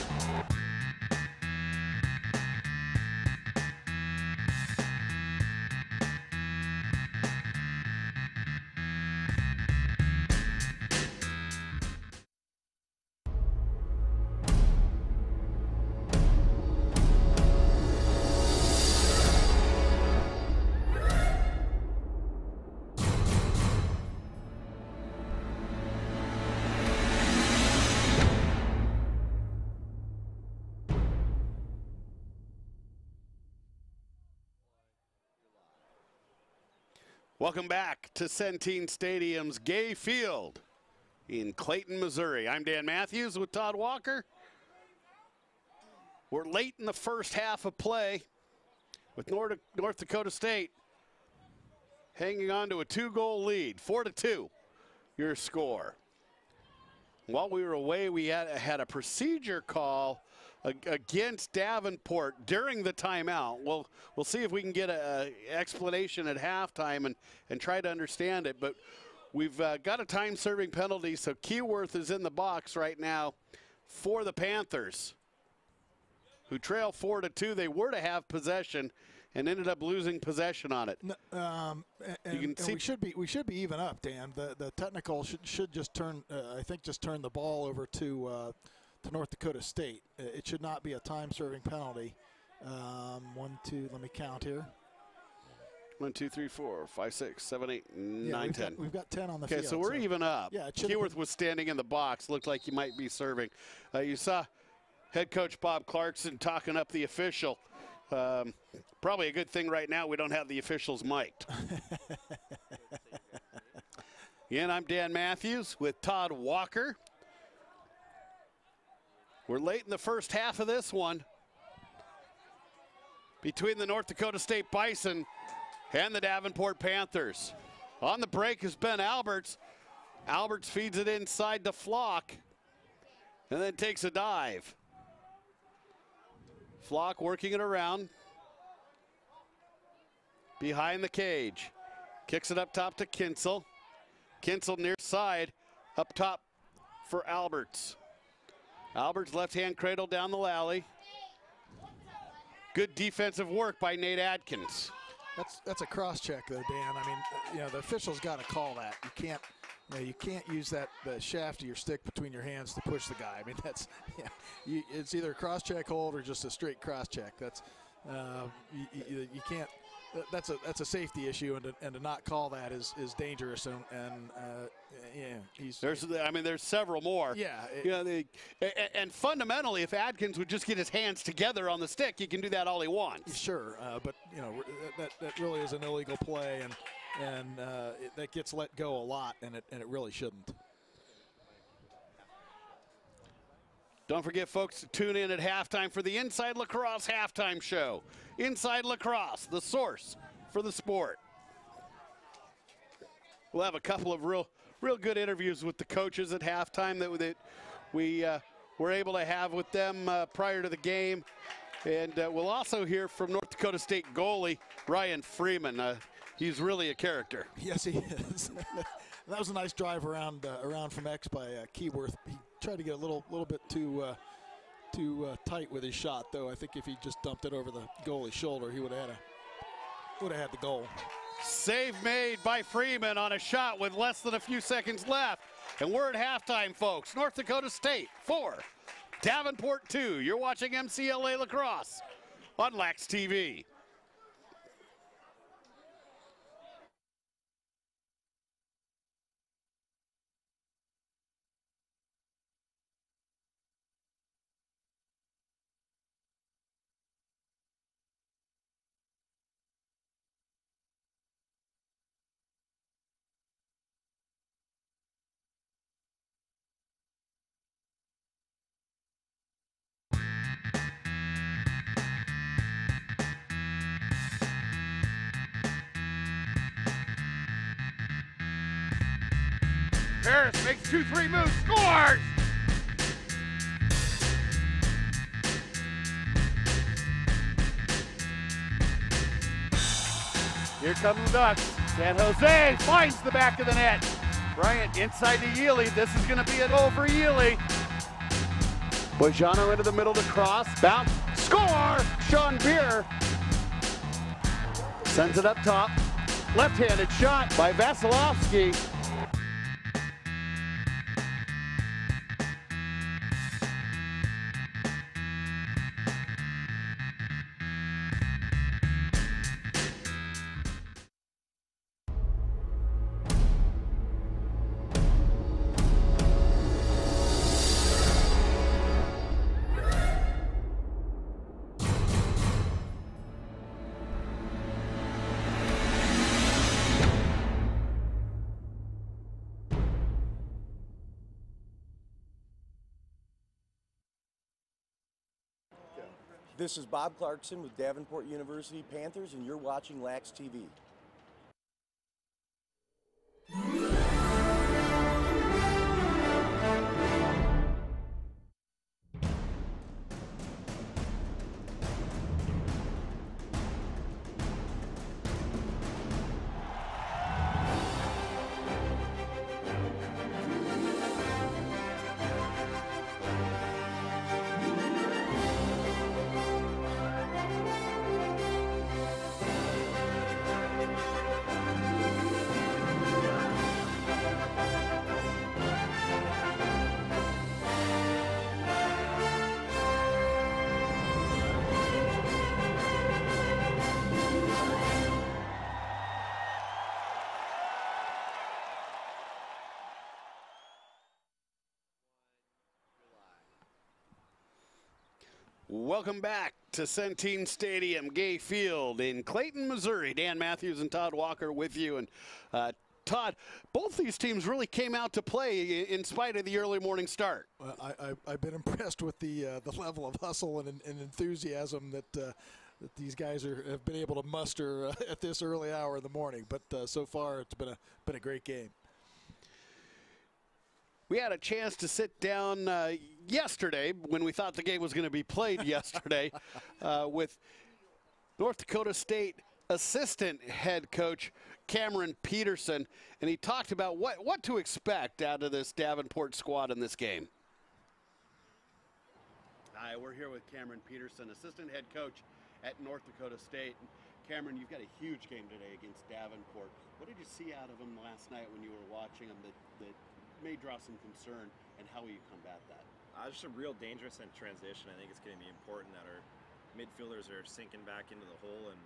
Welcome back to Centene Stadium's Gay Field in Clayton, Missouri. I'm Dan Matthews with Todd Walker. We're late in the first half of play with North Dakota State hanging on to a 2-goal lead, 4-2, your score. While we were away, we had a procedure call against Davenport during the timeout. We'll see if we can get an explanation at halftime and try to understand it. But We've got a time-serving penalty, so Keyworth is in the box right now for the Panthers, who trail 4-2. They were to have possession and ended up losing possession on it. We should be even up, Dan. The technical should just turn. I think just turn the ball over to North Dakota State. It should not be a time-serving penalty. 1, 2. Let me count here. 1, 2, 3, 4, 5, 6, 7, 8, 9, 10. We've got 10 on the field. Okay, so we're even up. Yeah, Keyworth was standing in the box. Looked like he might be serving. You saw head coach Bob Clarkson talking up the official. Probably a good thing right now we don't have the officials mic'd. Again, I'm Dan Matthews with Todd Walker. We're late in the first half of this one between the North Dakota State Bison and the Davenport Panthers. On the break is Ben Alberts. Alberts feeds it inside to Flock and then takes a dive. Flock working it around behind the cage. Kicks it up top to Kinsel. Kinsel near side, up top for Alberts. Alberts left-hand cradle down the alley. Good defensive work by Nate Adkins. That's a cross check though, Dan. I mean, the official's got to call that. You can't use the shaft of your stick between your hands to push the guy. I mean, that's it's either a cross check hold or just a straight cross check. That's you can't. That's a safety issue, and to not call that is dangerous. There's several more. Yeah. And fundamentally, if Adkins would just get his hands together on the stick, he can do that all he wants. Sure, but that really is an illegal play, and that gets let go a lot, and it really shouldn't. Don't forget, folks, to tune in at halftime for the Inside Lacrosse Halftime Show. Inside Lacrosse, the source for the sport. We'll have a couple of real good interviews with the coaches at halftime that we were able to have with them prior to the game. And we'll also hear from North Dakota State goalie Ryan Freeman. He's really a character. Yes, he is. That was a nice drive around from X by Keyworth. He tried to get a little bit too tight with his shot, though. I think if he just dumped it over the goalie's shoulder, he would have had the goal. Save made by Freeman on a shot with less than a few seconds left. And we're at halftime, folks. North Dakota State 4, Davenport 2. You're watching MCLA Lacrosse on Lax TV. Harris makes 2-3 moves, scores! Here come the Ducks. San Jose finds the back of the net. Bryant inside to Yealy. This is going to be a goal for Yealy. Bojano into the middle to cross. Bounce. Score! Sean Beer sends it up top. Left-handed shot by Vasilevsky. This is Bob Clarkson with Davenport University Panthers, and you're watching Lax TV. Welcome back to Centene Stadium, Gay Field in Clayton, Missouri. Dan Matthews and Todd Walker with you. And Todd, both these teams really came out to play in spite of the early morning start. I've been impressed with the level of hustle and enthusiasm that these guys have been able to muster at this early hour in the morning. But so far, it's been a great game. We had a chance to sit down yesterday when we thought the game was going to be played yesterday with North Dakota State assistant head coach Cameron Peterson, and he talked about what to expect out of this Davenport squad in this game. Hi, we're here with Cameron Peterson, assistant head coach at North Dakota State. Cameron, you've got a huge game today against Davenport. What did you see out of them last night when you were watching them that may draw some concern, and how will you combat that? Just a real dangerous in transition. I think it's going to be important that our midfielders are sinking back into the hole and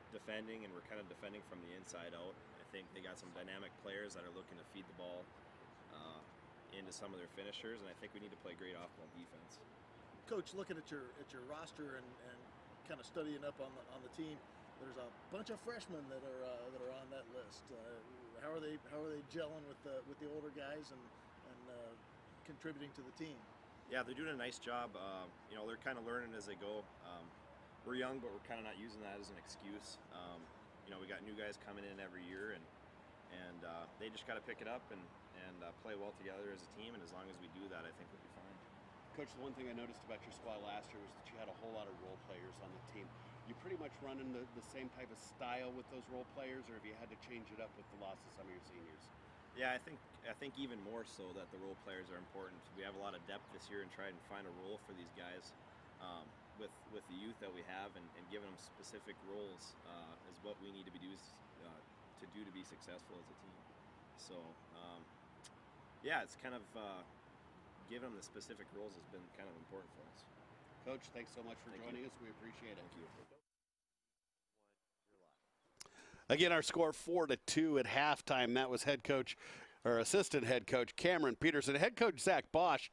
defending, and we're kind of defending from the inside out. I think they got some dynamic players that are looking to feed the ball into some of their finishers, and I think we need to play great off-ball defense. Coach, looking at your roster and kind of studying up on the team, there's a bunch of freshmen that are on that list. How are they gelling with the older guys and contributing to the team? Yeah, they're doing a nice job. You know, they're kind of learning as they go. We're young, but we're kind of not using that as an excuse. You know, we got new guys coming in every year, and they just got to pick it up and play well together as a team. And as long as we do that, I think we'll be fine. Coach, the one thing I noticed about your squad last year was that you had a whole lot of role players on the team. You pretty much running the same type of style with those role players, or have you had to change it up with the loss of some of your seniors? Yeah, I think even more so that the role players are important. We have a lot of depth this year and trying to find a role for these guys with the youth that we have, and giving them specific roles is what we need to do to be successful as a team. So yeah, it's kind of giving them the specific roles has been kind of important for us. Coach, thanks so much for joining us. We appreciate it. Thank you. Again, our score 4-2 at halftime. That was head coach, or assistant head coach Cameron Peterson. Head coach Zach Bosch,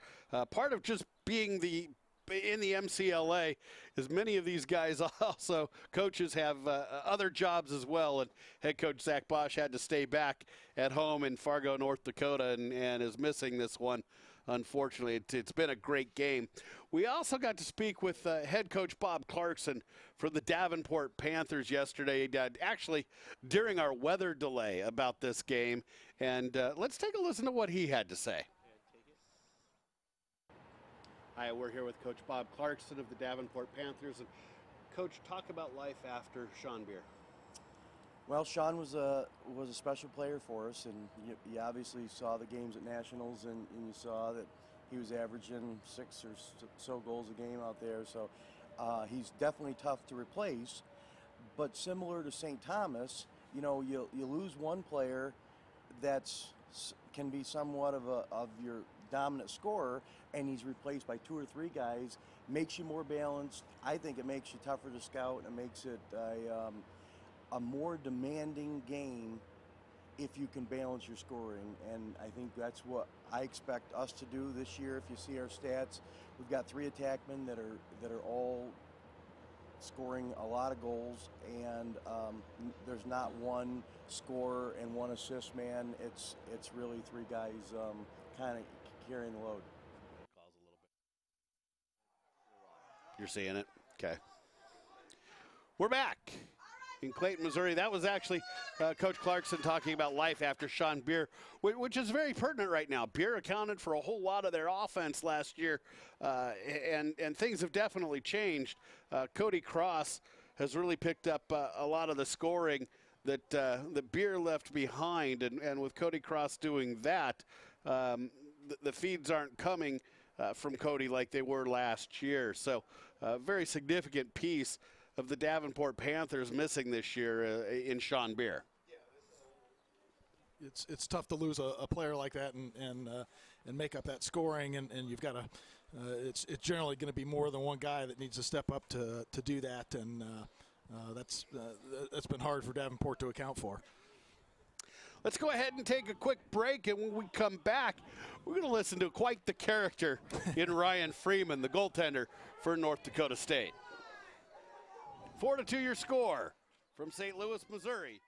part of just being in the MCLA is many of these guys also, coaches have other jobs as well, and head coach Zach Bosch had to stay back at home in Fargo, North Dakota, and is missing this one. Unfortunately, it's been a great game. We also got to speak with head coach Bob Clarkson for the Davenport Panthers yesterday, actually during our weather delay about this game. And let's take a listen to what he had to say. Hi, we're here with Coach Bob Clarkson of the Davenport Panthers. And Coach, talk about life after Sean Beer. Well, Sean was a special player for us, and you obviously saw the games at Nationals, and you saw that he was averaging 6 or so goals a game out there. So he's definitely tough to replace. But similar to St. Thomas, you know, you lose one player that's can be somewhat of your dominant scorer, and he's replaced by 2 or 3 guys. Makes you more balanced. I think it makes you tougher to scout, and it makes it a more demanding game if you can balance your scoring, and I think that's what I expect us to do this year. If you see our stats, we've got 3 attackmen that are all scoring a lot of goals, and there's not one scorer and one assist man. It's really 3 guys kind of carrying the load. You're seeing it? Okay. We're back in Clayton, Missouri. That was actually Coach Clarkson talking about life after Sean Beer, which is very pertinent right now. Beer accounted for a whole lot of their offense last year, and things have definitely changed. Cody Cross has really picked up a lot of the scoring that Beer left behind, and with Cody Cross doing that, the feeds aren't coming from Cody like they were last year. So a very significant piece of the Davenport Panthers missing this year in Sean Beer. It's tough to lose a player like that and make up that scoring, and you've got to. It's generally going to be more than one guy that needs to step up to do that, and that's been hard for Davenport to account for. Let's go ahead and take a quick break, and when we come back, we're going to listen to quite the character in Ryan Freeman, the goaltender for North Dakota State. 4-2 your score from St. Louis, Missouri.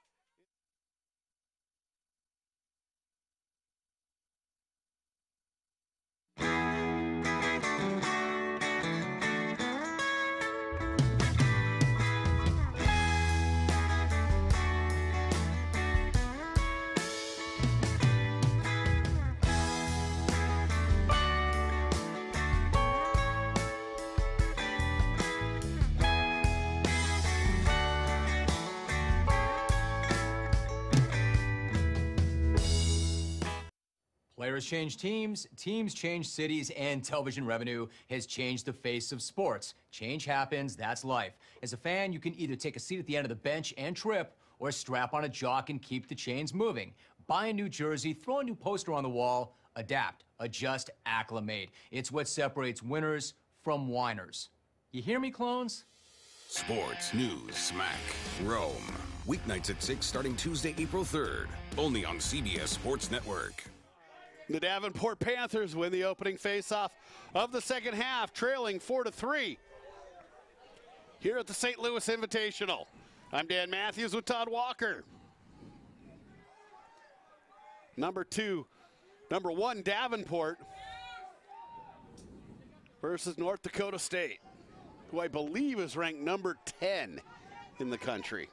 Players change teams, teams change cities, and television revenue has changed the face of sports. Change happens, that's life. As a fan, you can either take a seat at the end of the bench and trip, or strap on a jock and keep the chains moving. Buy a new jersey, throw a new poster on the wall, adapt, adjust, acclimate. It's what separates winners from whiners. You hear me, clones? Sports News Smack Rome. Weeknights at 6 starting Tuesday, April 3rd. Only on CBS Sports Network. The Davenport Panthers win the opening faceoff of the second half, trailing 4-3 here at the St. Louis Invitational. I'm Dan Matthews with Todd Walker. Number 1 Davenport versus North Dakota State, who I believe is ranked number 10 in the country.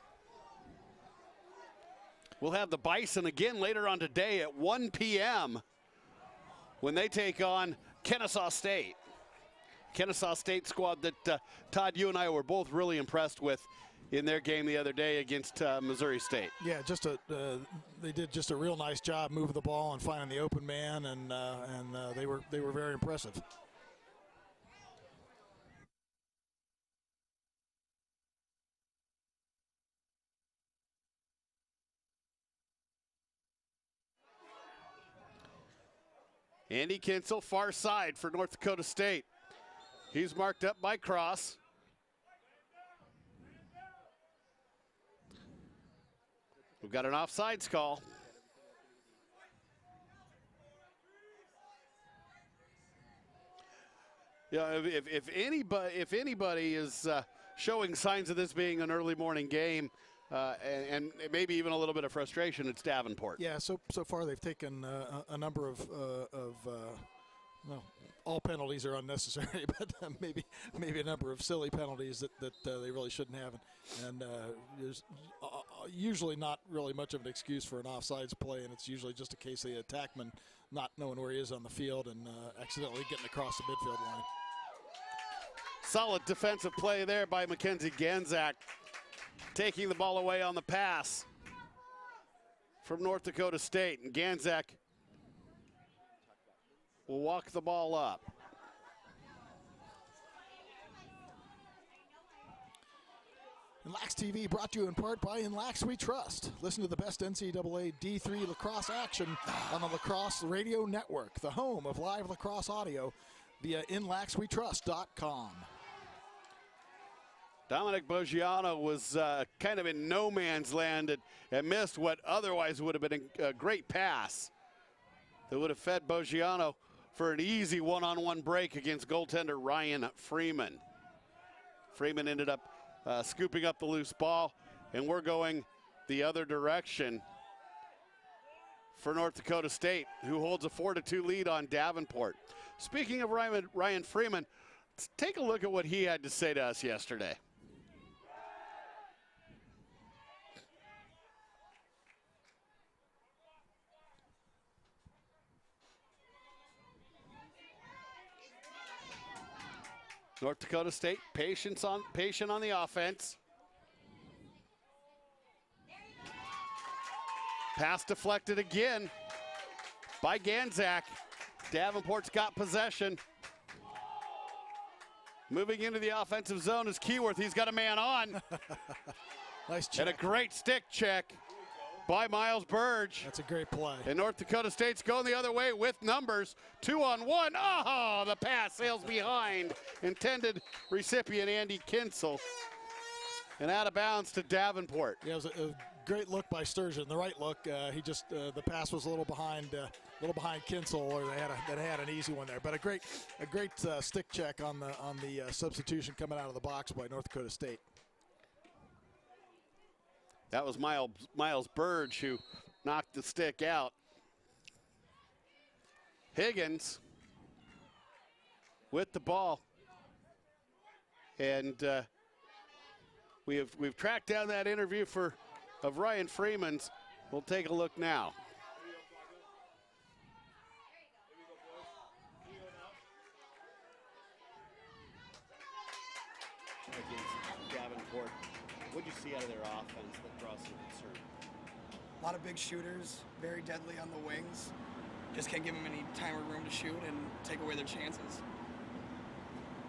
We'll have the Bison again later on today at 1 p.m. when they take on Kennesaw State. Kennesaw State squad that Todd, you and I were both really impressed with in their game the other day against Missouri State. Yeah, they did just a real nice job moving the ball and finding the open man, and they were very impressive. Andy Kinsel, far side for North Dakota State. He's marked up by Cross. We've got an offsides call. Yeah, if anybody is showing signs of this being an early morning game, and maybe even a little bit of frustration, it's Davenport. Yeah, so far they've taken a number of well, all penalties are unnecessary, but maybe a number of silly penalties that they really shouldn't have, and there's usually not really much of an excuse for an offsides play, and it's usually just a case of the attackman not knowing where he is on the field and accidentally getting across the midfield line. Solid defensive play there by Mackenzie Ganzak, taking the ball away on the pass from North Dakota State. And Ganzak will walk the ball up. Lax TV brought to you in part by In Lax We Trust. Listen to the best NCAA D3 lacrosse action on the Lacrosse Radio Network, the home of live lacrosse audio via InLaxWeTrust.com. Dominic Boggiano was kind of in no man's land and missed what otherwise would have been a great pass that would have fed Boggiano for an easy one-on-one break against goaltender Ryan Freeman. Freeman ended up scooping up the loose ball, and we're going the other direction for North Dakota State, who holds a 4-2 lead on Davenport. Speaking of Ryan Freeman, let's take a look at what he had to say to us yesterday. North Dakota State patient on the offense. Pass deflected again by Ganzak. Davenport's got possession. Moving into the offensive zone is Keyworth. He's got a man on. Nice check. And a great stick check by Miles Burge. That's a great play. And North Dakota State's going the other way with numbers. 2-on-1. Oh, the pass sails behind. Intended recipient Andy Kinsel. And out of bounds to Davenport. Yeah, it was a great look by Sturgeon, the right look. He just the pass was a little behind Kinsel, or they had an easy one there. But a great stick check on the substitution coming out of the box by North Dakota State. That was Miles Burge who knocked the stick out. Higgins with the ball, and we've tracked down that interview of Ryan Freeman's. We'll take a look now. Against Davenport, what did you see out of their offense that draws some concern? A lot of big shooters, very deadly on the wings. Just can't give them any time or room to shoot and take away their chances.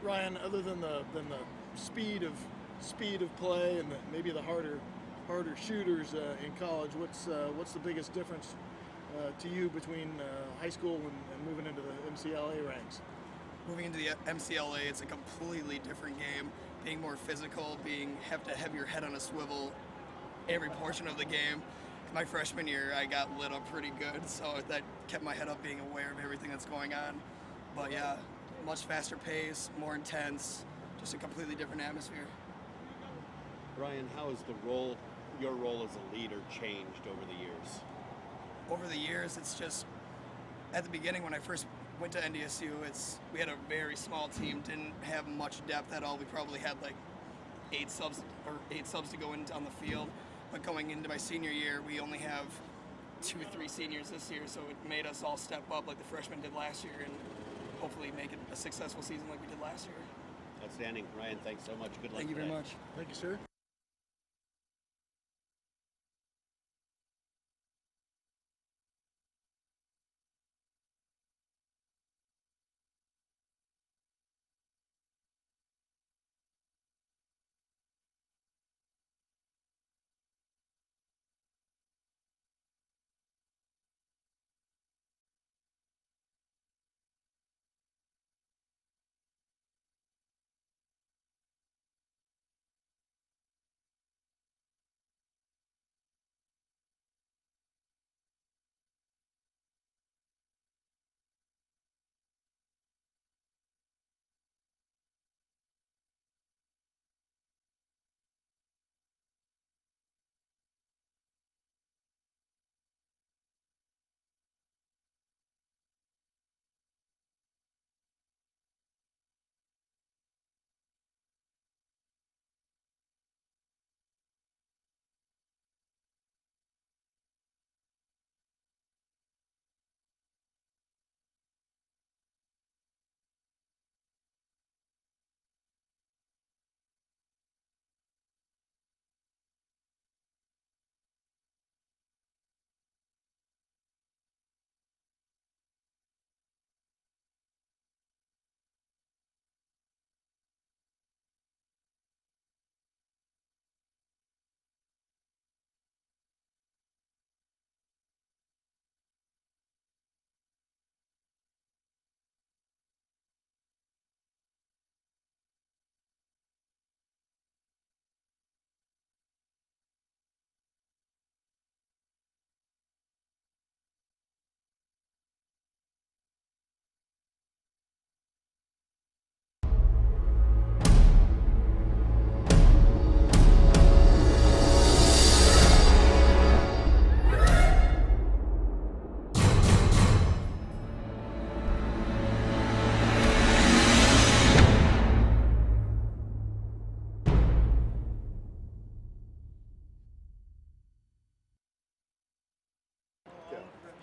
Ryan, other than the speed of play and maybe the harder shooters in college, what's the biggest difference to you between high school and moving into the MCLA ranks? Moving into the MCLA, it's a completely different game. Being more physical, have to have your head on a swivel every portion of the game. My freshman year, I got lit up pretty good, so that kept my head up, being aware of everything that's going on. But yeah, much faster pace, more intense, just a completely different atmosphere. Ryan, how has your role as a leader changed over the years? Over the years, it's just, at the beginning when I first went to NDSU, we had a very small team, didn't have much depth at all. We probably had like 8 subs to go in on the field. But going into my senior year, we only have 2 or 3 seniors this year, so it made us all step up like the freshmen did last year and hopefully make it a successful season like we did last year. Outstanding. Ryan, thanks so much. Good luck. Thank you very much. Thank you, sir.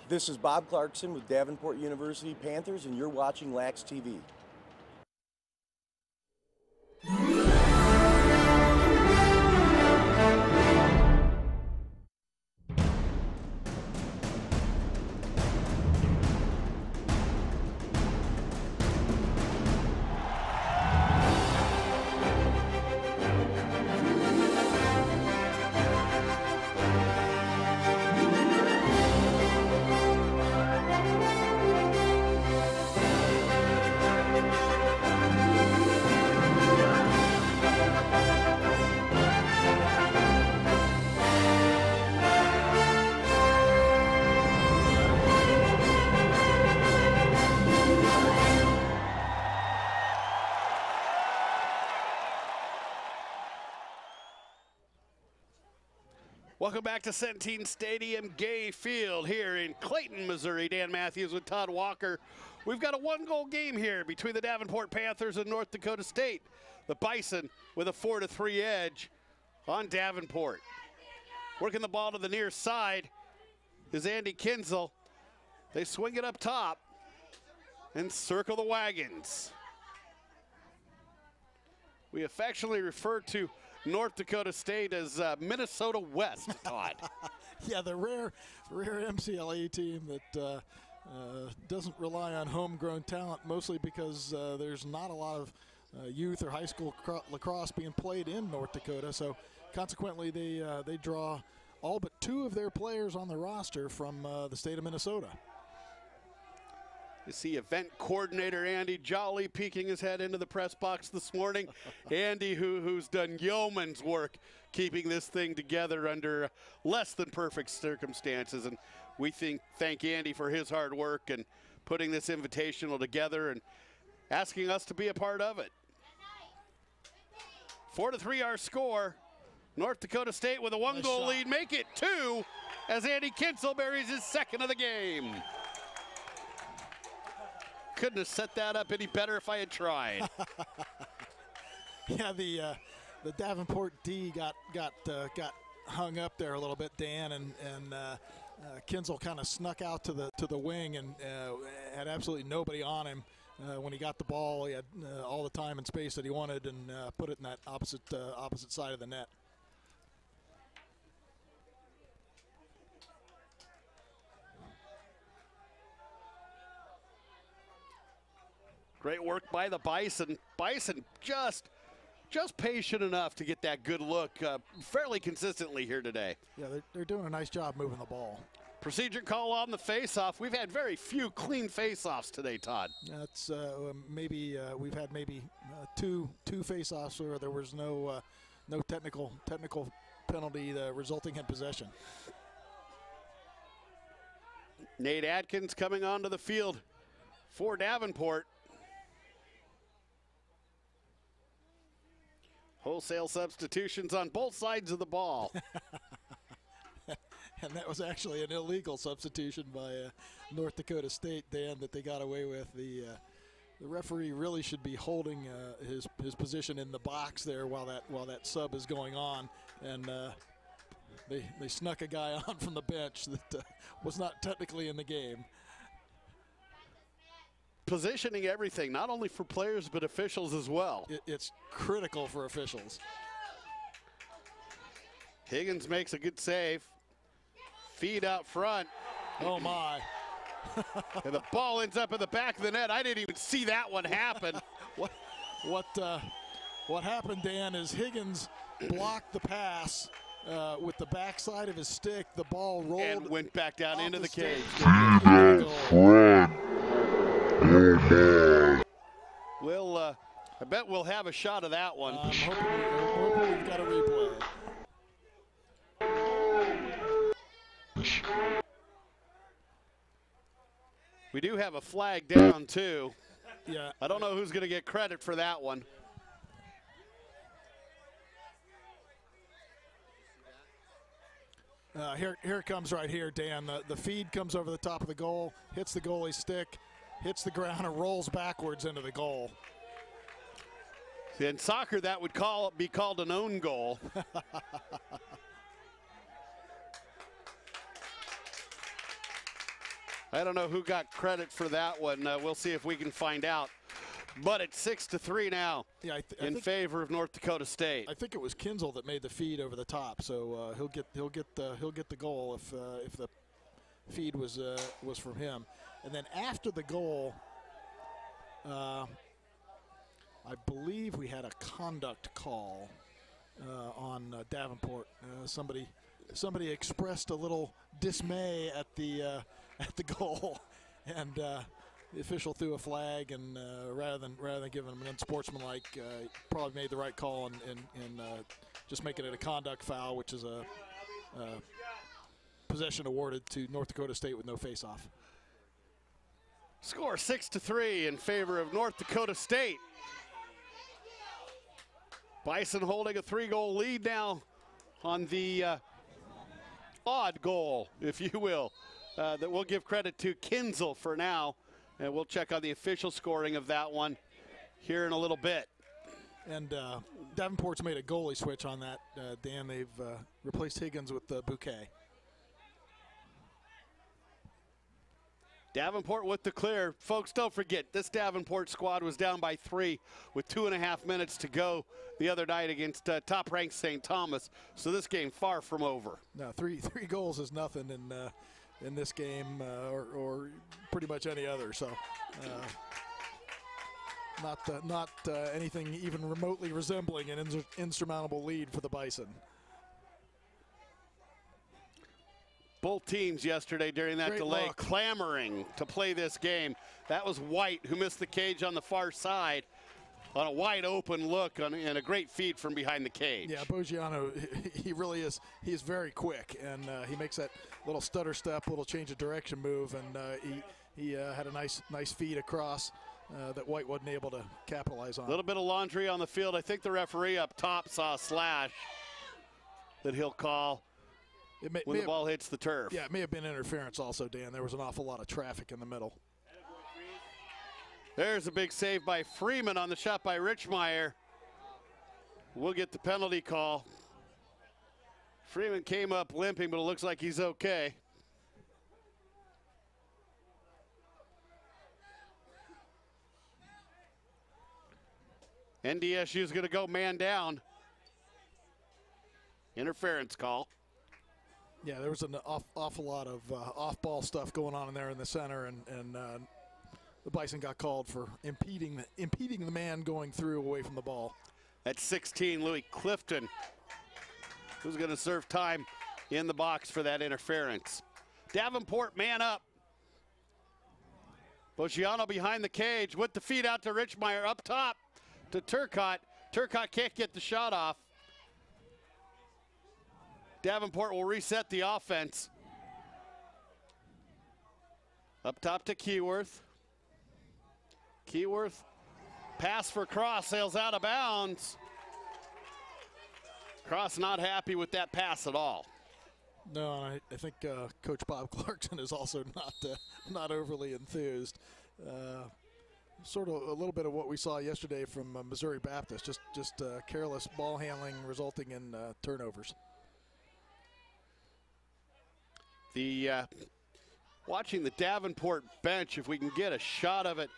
This is Bob Clarkson with Davenport University Panthers, and you're watching Lax TV. Welcome back to Centene Stadium, Gay Field here in Clayton, Missouri. Dan Matthews with Todd Walker. We've got a one-goal game here between the Davenport Panthers and North Dakota State. The Bison with a 4-3 edge on Davenport. Working the ball to the near side is Andy Kinzel. They swing it up top and circle the wagons. We affectionately refer to North Dakota State as Minnesota West, Todd. Yeah, the rare MCLA team that doesn't rely on homegrown talent, mostly because there's not a lot of youth or high school lacrosse being played in North Dakota. So consequently, they draw all but 2 of their players on the roster from the state of Minnesota. You see event coordinator Andy Jolly peeking his head into the press box this morning. Andy, who's done yeoman's work keeping this thing together under less than perfect circumstances. And we thank Andy for his hard work and putting this invitational together and asking us to be a part of it. 4-3 our score. North Dakota State with a one-goal lead, make it 2 as Andy Kinzel buries his second of the game. Couldn't have set that up any better if I had tried. Yeah, the Davenport D got hung up there a little bit, Dan, and Kinzel kind of snuck out to the wing and had absolutely nobody on him. When he got the ball, he had all the time and space that he wanted, and put it in that opposite side of the net. Great work by the Bison. Bison just patient enough to get that good look fairly consistently here today. Yeah, they're doing a nice job moving the ball. Procedure call on the face-off. We've had very few clean face-offs today, Todd. That's maybe we've had maybe two face-offs where there was no technical penalty resulting in possession. Nate Atkins coming onto the field for Davenport. Wholesale substitutions on both sides of the ball. And that was actually an illegal substitution by North Dakota State, Dan, that they got away with. The referee really should be holding his position in the box there while that sub is going on, and they snuck a guy on from the bench that was not technically in the game. Positioning everything, not only for players but officials as well. It's critical for officials. Higgins makes a good save. Feed out front. Oh my. And the ball ends up in the back of the net. I didn't even see that one happen. What happened, Dan, is Higgins blocked the pass with the backside of his stick. The ball rolled and went back down into the cage. We'll, I bet we'll have a shot of that one. I'm hoping we've got a replay. We do have a flag down too. Yeah. I don't know who's going to get credit for that one. Here it comes right here, Dan. The feed comes over the top of the goal, hits the goalie's stick, hits the ground, and rolls backwards into the goal. In soccer, that would be called an own goal. I don't know who got credit for that one. We'll see if we can find out. But it's 6-3 now in favor of North Dakota State. I think it was Kinzel that made the feed over the top, so he'll get the goal if the feed was from him. And then after the goal, I believe we had a conduct call on Davenport. Somebody expressed a little dismay at the goal, and the official threw a flag, and rather than giving him an unsportsmanlike, probably made the right call and just making it a conduct foul, which is a possession awarded to North Dakota State with no face-off. Score 6-3 in favor of North Dakota State. Bison holding a 3-goal lead now on the odd goal, if you will, that we'll give credit to Kinzel for now. And we'll check on the official scoring of that one here in a little bit. And Davenport's made a goalie switch on that, Dan. They've replaced Higgins with Bouquet. Davenport with the clear. Folks, don't forget, this Davenport squad was down by 3 with 2.5 minutes to go the other night against top-ranked Saint Thomas. So this game far from over. No, three goals is nothing in this game or pretty much any other. So not anything even remotely resembling an insurmountable lead for the Bison. Both teams yesterday during that delay clamoring to play this game. That was White, who missed the cage on the far side on a wide open look and a great feed from behind the cage. Yeah, Boggiano, he really is. He's very quick, and he makes that little stutter step, little change of direction move, and he had a nice feed across that White wasn't able to capitalize on. A little bit of laundry on the field. I think the referee up top saw a slash that he'll call when the ball hits the turf. Yeah, it may have been interference also, Dan. There was an awful lot of traffic in the middle. There's a big save by Freeman on the shot by Richmeyer. We'll get the penalty call. Freeman came up limping, but it looks like he's okay. NDSU is going to go man down. Interference call. Yeah, there was an awful lot of off-ball stuff going on in there in the center, and the Bison got called for impeding the man going through away from the ball. At 16, Louis Clifton, who's going to serve time in the box for that interference. Davenport man up. Boggiano behind the cage with the feed out to Richmeyer up top to Turcotte. Turcotte can't get the shot off. Davenport will reset the offense. Up top to Keyworth. Keyworth, pass for Cross, sails out of bounds. Cross not happy with that pass at all. No, I think Coach Bob Clarkson is also not overly enthused. Sort of a little bit of what we saw yesterday from Missouri Baptist, just careless ball handling resulting in turnovers. Watching the Davenport bench, if we can get a shot of it,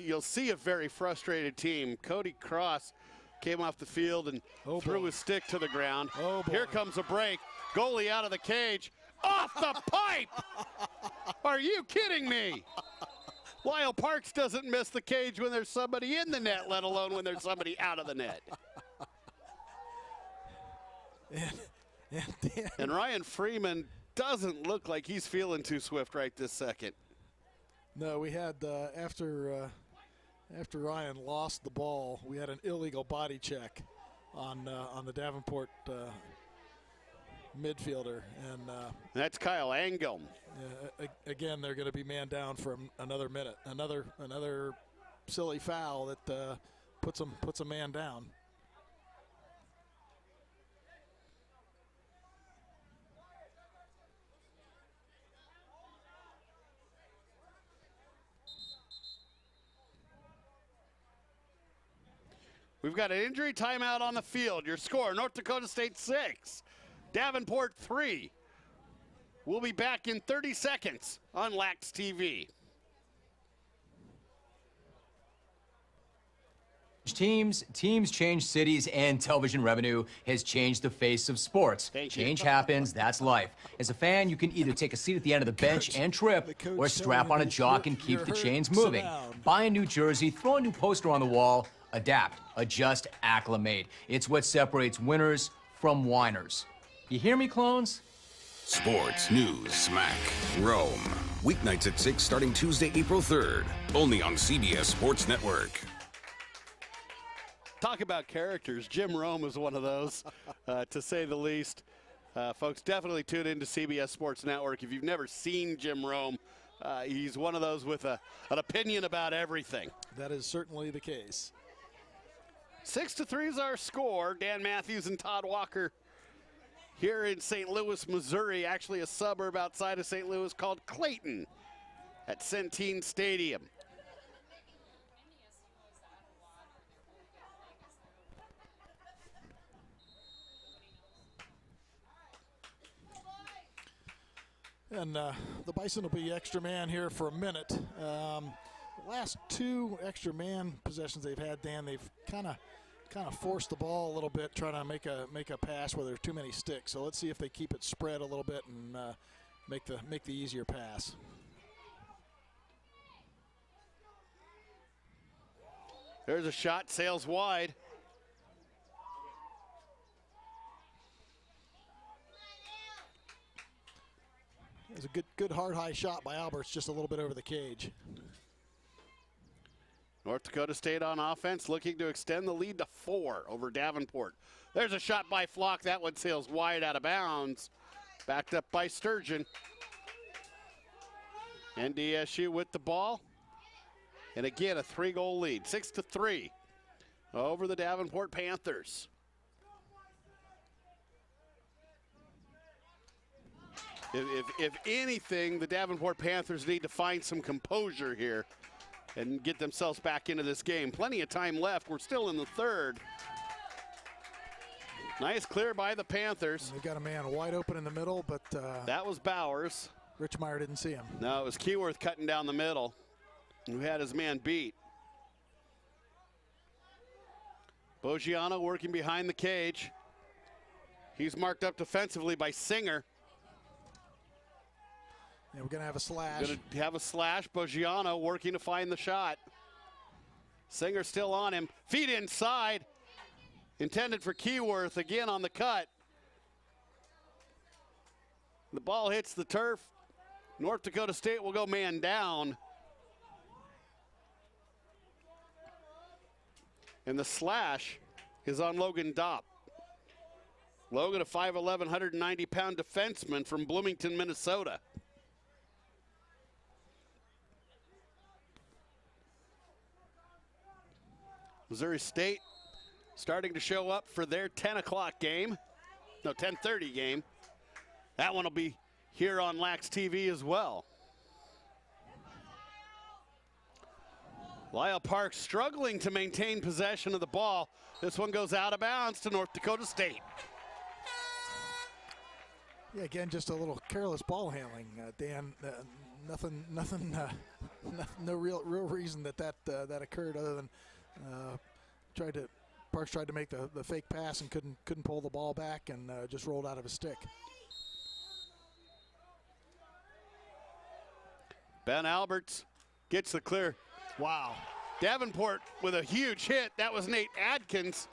you'll see a very frustrated team. Cody Cross came off the field and threw his stick to the ground. Here comes a break. Goalie out of the cage. Off the pipe! Are you kidding me? Lyle Parks doesn't miss the cage when there's somebody in the net, let alone when there's somebody out of the net. And Ryan Freeman doesn't look like he's feeling too swift right this second. No, we had after Ryan lost the ball, we had an illegal body check on the Davenport midfielder, and that's Kyle Angel. Again, they're going to be man down for another minute. Another silly foul that puts a man down. We've got an injury timeout on the field. Your score, North Dakota State 6, Davenport 3. We'll be back in 30 seconds on Lax TV. Teams change cities, and television revenue has changed the face of sports. Change happens, that's life. As a fan, you can either take a seat at the end of the bench and trip, or strap on a jock and keep the chains moving. Buy a new jersey, throw a new poster on the wall, adapt, adjust, acclimate. It's what separates winners from whiners. You hear me, clones? Sports News Smack Rome. Weeknights at 6 starting Tuesday, April 3rd. Only on CBS Sports Network. Talk about characters. Jim Rome is one of those, to say the least. Folks, definitely tune into CBS Sports Network. If you've never seen Jim Rome, he's one of those with an opinion about everything. That is certainly the case. 6-3 is our score. Dan Matthews and Todd Walker here in St. Louis, Missouri, actually a suburb outside of St. Louis called Clayton at Centene Stadium. And the Bison will be extra man here for a minute. The last 2 extra man possessions they've had, Dan, they've kind of forced the ball a little bit, trying to make a pass where there's too many sticks. So let's see if they keep it spread a little bit and make the easier pass. There's a shot, sails wide. It was a good hard high shot by Alberts, just a little bit over the cage. North Dakota State on offense, looking to extend the lead to 4 over Davenport. There's a shot by Flock. That one sails wide out of bounds. Backed up by Sturgeon. NDSU with the ball. And again, a 3-goal lead, 6-3 over the Davenport Panthers. If anything, the Davenport Panthers need to find some composure here and get themselves back into this game. Plenty of time left. We're still in the 3rd. Nice clear by the Panthers. They've got a man wide open in the middle, but that was Bowers. Richmeyer didn't see him. No, it was Keyworth cutting down the middle, who had his man beat. Boggiano working behind the cage. He's marked up defensively by Singer. Yeah, we're going to have a slash. Going to have a slash. Boggiano working to find the shot. Singer still on him. Feet inside. Intended for Keyworth again on the cut. The ball hits the turf. North Dakota State will go man down. And the slash is on Logan Dopp. Logan, a 5'11", 190-pound defenseman from Bloomington, Minnesota. Missouri State starting to show up for their 10 o'clock game. No, 10:30 game. That one will be here on Lax TV as well. Lyle Park struggling to maintain possession of the ball. This one goes out of bounds to North Dakota State. Yeah, again, just a little careless ball handling, Dan. No real reason that occurred other than Parks tried to make the fake pass and couldn't pull the ball back and just rolled out of his stick. Ben Alberts gets the clear. Wow. Davenport with a huge hit. That was Nate Adkins.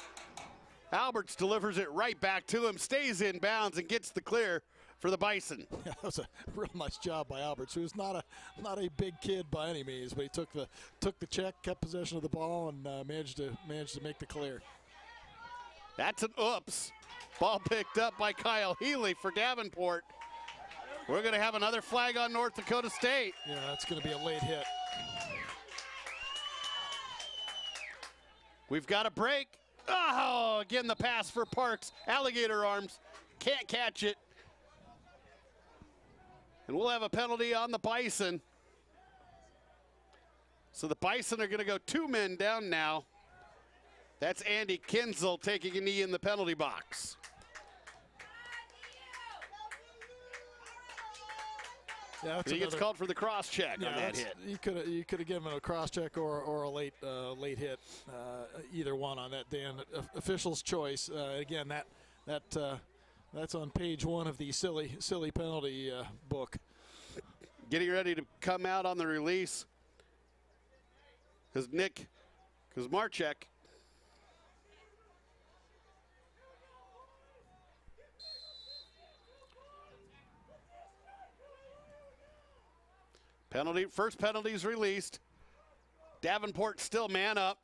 Alberts delivers it right back to him, stays in bounds, and gets the clear for the Bison. Yeah, that was a real nice job by Alberts, who's not a big kid by any means, but he took the check, kept possession of the ball, and managed to make the clear. That's an oops. Ball picked up by Kyle Healy for Davenport. We're going to have another flag on North Dakota State. Yeah, that's going to be a late hit. We've got a break. Oh, again, the pass for Parks. Alligator arms. Can't catch it. And we'll have a penalty on the Bison. So the Bison are going to go 2 men down now. That's Andy Kinzel taking a knee in the penalty box. Yeah, he gets called for the cross check on that hit. You could have given him a cross check or a late hit, either one on that, Dan. Official's choice. Again, that's on page 1 of the silly penalty book. Getting ready to come out on the release is Nick Kuzmarchek. First penalty is released. Davenport still man up,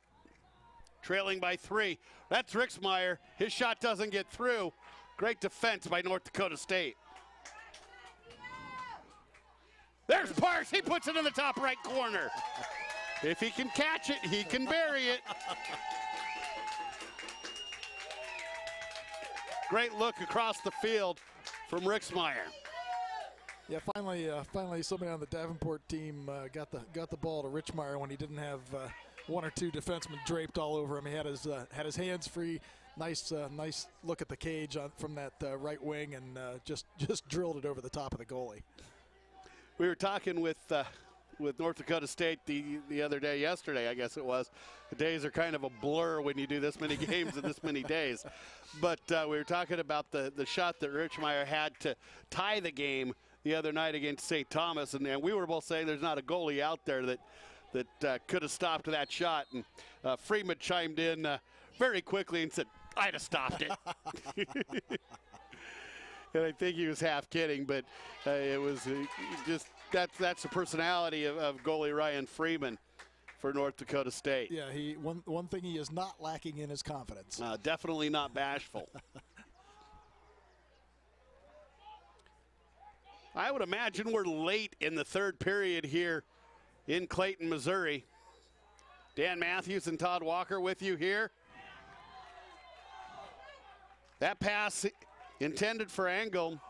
trailing by 3. That's Rixmeyer. His shot doesn't get through. Great defense by North Dakota State. There's Parks. He puts it in the top right corner. If he can catch it, he can bury it. Great look across the field from Rixmeyer. Yeah, finally somebody on the Davenport team got the ball to Rixmeyer when he didn't have one or two defensemen draped all over him. He had his hands free. Nice look at the cage from that right wing, and just drilled it over the top of the goalie. We were talking with North Dakota State the other day, yesterday, I guess it was. The days are kind of a blur when you do this many games in this many days. But we were talking about the shot that Rixmeyer had to tie the game the other night against Saint Thomas, and we were both saying there's not a goalie out there that could have stopped that shot. And Freeman chimed in very quickly and said, "I'd have stopped it." And I think he was half kidding, but it was just that's the personality of goalie Ryan Freeman for North Dakota State. Yeah, one thing he is not lacking in is confidence. Definitely not bashful. I would imagine we're late in the third period here in Clayton, Missouri. Dan Matthews and Todd Walker with you here. That pass intended for Angle.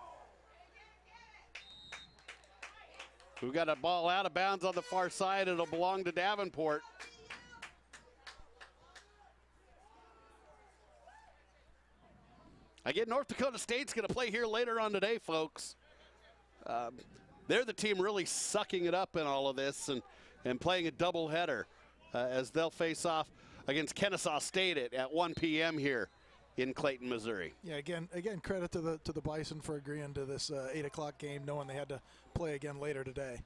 We've got a ball out of bounds on the far side. It'll belong to Davenport. Again, North Dakota State's going to play here later on today, folks. They're the team really sucking it up in all of this and playing a doubleheader as they'll face off against Kennesaw State at 1 p.m. here in Clayton, Missouri. Yeah, again, credit to the Bison for agreeing to this 8 o'clock game, knowing they had to play again later today.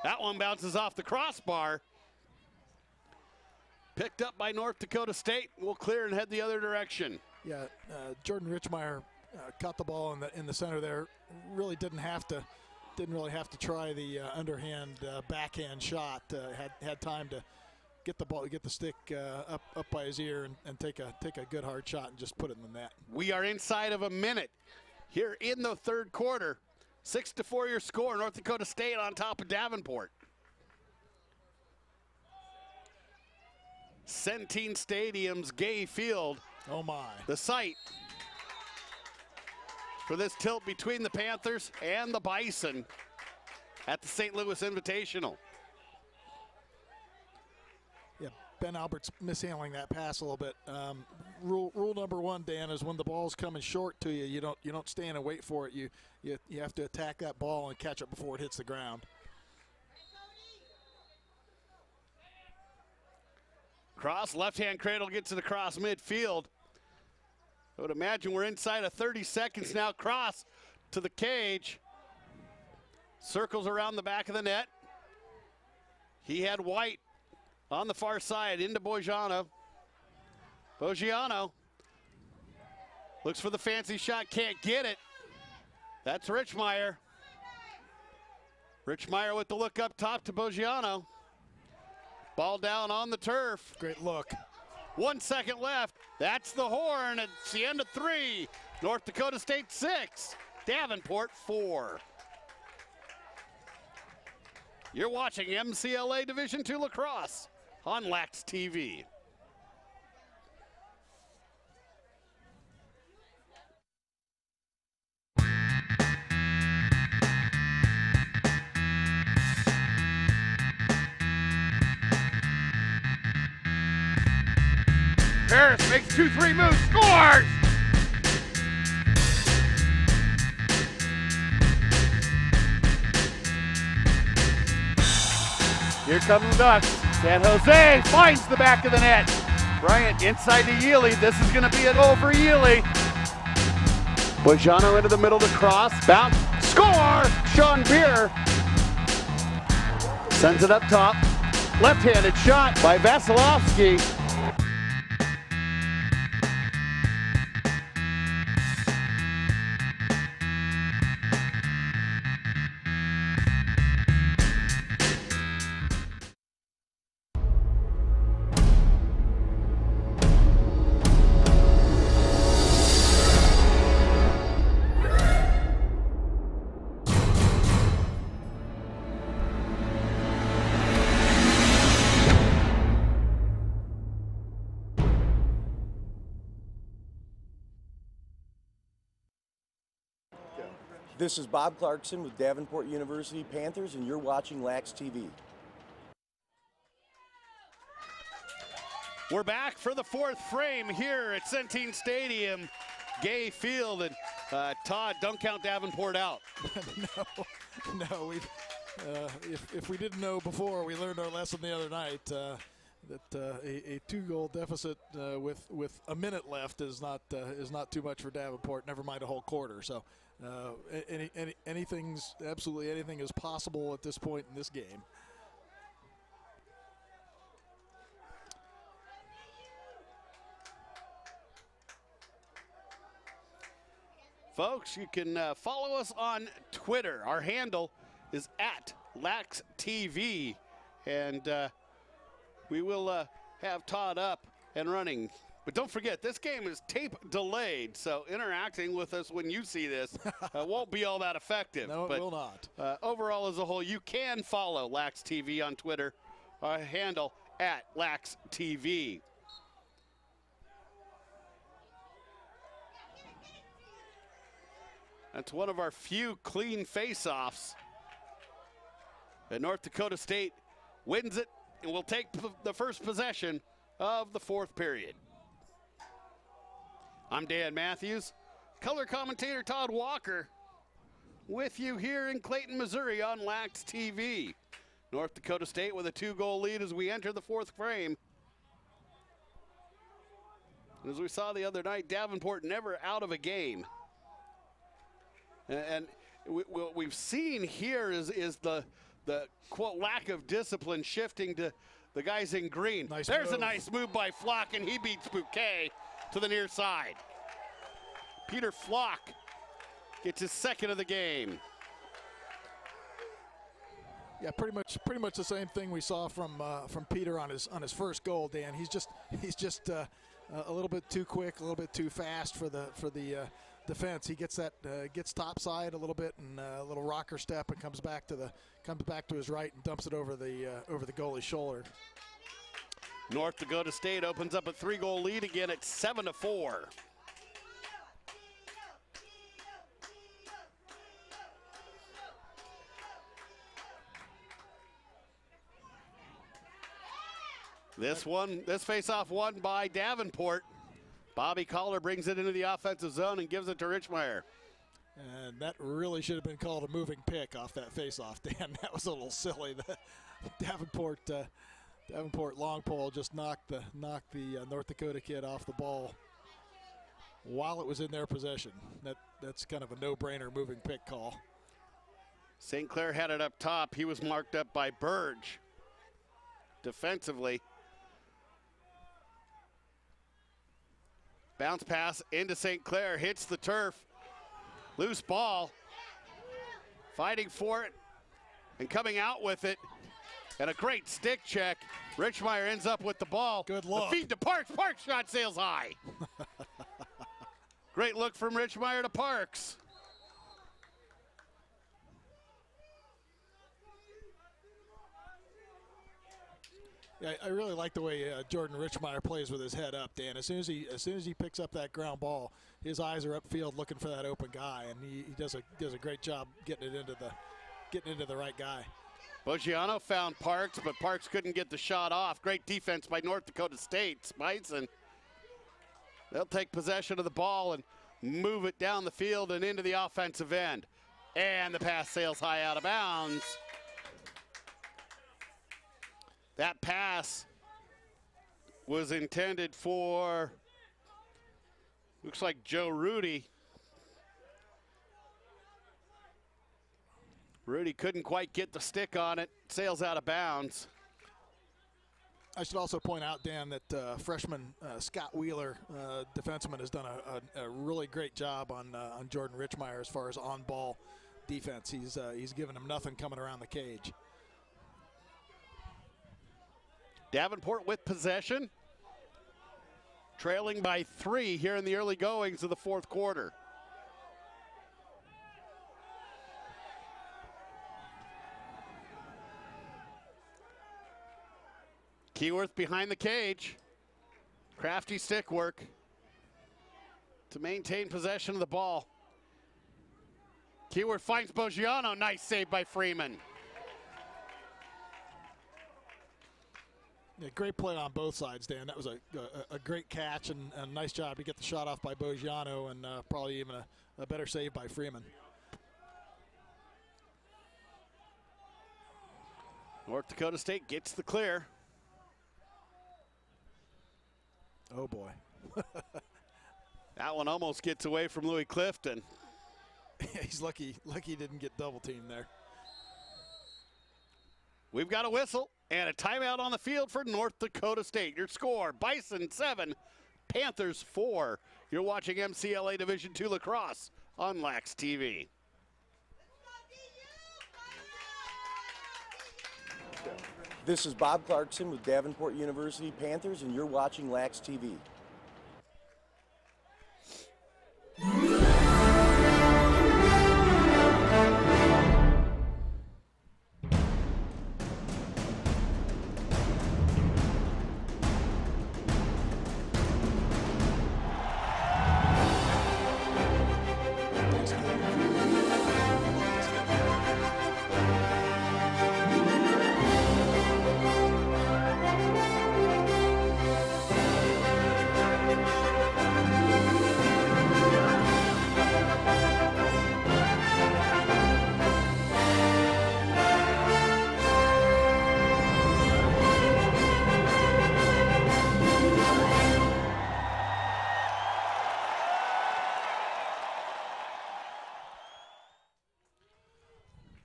That one bounces off the crossbar. Picked up by North Dakota State. We'll clear and head the other direction. Yeah, Jordan Rixmeyer caught the ball in the center there. Really didn't really have to try the underhand backhand shot. Had time to get the stick up by his ear and take a good hard shot and just put it in the net. We are inside of a minute here in the third quarter. 6-4 your score. North Dakota State on top of Davenport. Centene Stadium's Gay Field. Oh my. The site for this tilt between the Panthers and the Bison at the St. Louis Invitational. Yeah, Ben Albert's mishandling that pass a little bit. Rule number one, Dan, is when the ball's coming short to you, you don't stand and wait for it. You have to attack that ball and catch it before it hits the ground. Cross, left-hand cradle gets it across midfield. I would imagine we're inside of 30 seconds now. Cross to the cage. Circles around the back of the net. He had White on the far side into Boggiano. Boggiano looks for the fancy shot, can't get it. That's Rixmeyer. Rixmeyer with the look up top to Boggiano. Ball down on the turf. Great look. 1 second left. That's the horn. It's the end of 3. North Dakota State 6. Davenport 4. You're watching MCLA Division II Lacrosse on Lax TV. Harris makes 2-3 moves, scores! Here come the Ducks. San Jose finds the back of the net. Bryant inside to Yealy. This is going to be a goal for Yealy. Boggiano into the middle to cross. Bounce. Score! Sean Beer sends it up top. Left-handed shot by Vasilevsky. This is Bob Clarkson with Davenport University Panthers, and you're watching Lax TV. We're back for the fourth frame here at Centene Stadium, Gay Field, and Todd, don't count Davenport out. No, if we didn't know before, we learned our lesson the other night that a 2-goal deficit with a minute left is not too much for Davenport. Never mind a whole quarter. So absolutely anything is possible at this point in this game. Folks, you can follow us on Twitter. Our handle is @LaxTV, and we will have Todd up and running. But don't forget, this game is tape delayed, so interacting with us when you see this won't be all that effective. No, it will not. Overall, as a whole, you can follow Lax TV on Twitter. Our handle @LaxTV. That's one of our few clean face-offs. And North Dakota State wins it and will take the first possession of the fourth period. I'm Dan Matthews, color commentator Todd Walker, with you here in Clayton, Missouri on Lax TV. North Dakota State with a 2-goal lead as we enter the fourth frame. And as we saw the other night, Davenport never out of a game. And what we've seen here is the quote lack of discipline shifting to the guys in green. There's a nice move by Flock, and he beats Bouquet to the near side. Peter Flock gets his second of the game. Yeah, pretty much the same thing we saw from Peter on his first goal, Dan. He's just a little bit too quick, a little bit too fast for the defense. He gets topside a little bit and a little rocker step and comes back to his right and dumps it over the goalie's shoulder. North Dakota State opens up a 3-goal lead again at 7-4. This face-off won by Davenport. Bobby Collar brings it into the offensive zone and gives it to Richmeyer. And that really should have been called a moving pick off that face-off, Dan. That was a little silly. The Davenport long pole just knocked the North Dakota kid off the ball while it was in their possession. That's kind of a no-brainer moving pick call. St. Clair had it up top. He was marked up by Burge defensively. Bounce pass into St. Clair, hits the turf. Loose ball. Fighting for it and coming out with it. And a great stick check. Richmeyer ends up with the ball. Good look. The feed to Parks. Parks shot sails high. Great look from Richmeyer to Parks. Yeah, I really like the way Jordan Richmeyer plays with his head up, Dan. As soon as he picks up that ground ball, his eyes are upfield looking for that open guy, and he does a great job getting into the right guy. Boggiano found Parks, but Parks couldn't get the shot off. Great defense by North Dakota State. Bison, they'll take possession of the ball and move it down the field and into the offensive end. And the pass sails high out of bounds. That pass was intended for, looks like Joe Rudy. Rudy couldn't quite get the stick on it, sails out of bounds. I should also point out, Dan, that freshman Scott Wheeler, defenseman, has done a really great job on Jordan Richmeyer as far as on-ball defense. He's given him nothing coming around the cage. Davenport with possession, trailing by 3 here in the early goings of the fourth quarter. Keyworth behind the cage. Crafty stick work to maintain possession of the ball. Keyword finds Boggiano. Nice save by Freeman. Yeah, great play on both sides, Dan. That was a great catch and a nice job to get the shot off by Boggiano, and probably even a better save by Freeman. North Dakota State gets the clear. Oh, boy. That one almost gets away from Louis Clifton. He's lucky he didn't get double teamed there. We've got a whistle and a timeout on the field for North Dakota State. Your score, Bison 7, Panthers 4. You're watching MCLA Division II lacrosse on Lax TV. This is Bob Clarkson with Davenport University Panthers, and you're watching Lax TV.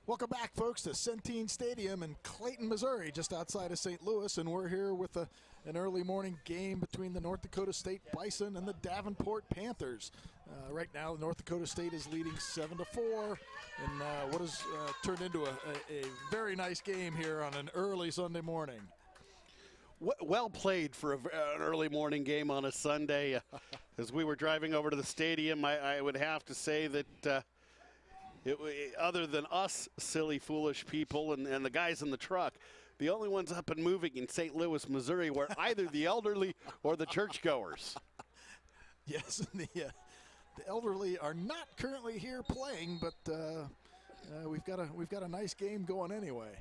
Welcome back, folks, to Centene Stadium in Clayton, Missouri, just outside of St. Louis, and we're here with an early morning game between the North Dakota State Bison and the Davenport Panthers. Right now, North Dakota State is leading 7-4 in what has turned into a very nice game here on an early Sunday morning. Well played for an early morning game on a Sunday. As we were driving over to the stadium, I would have to say that other than us silly, foolish people and the guys in the truck, the only ones up and moving in St. Louis, Missouri were either the elderly or the churchgoers. Yes, the elderly are not currently here playing, but we've got a nice game going anyway.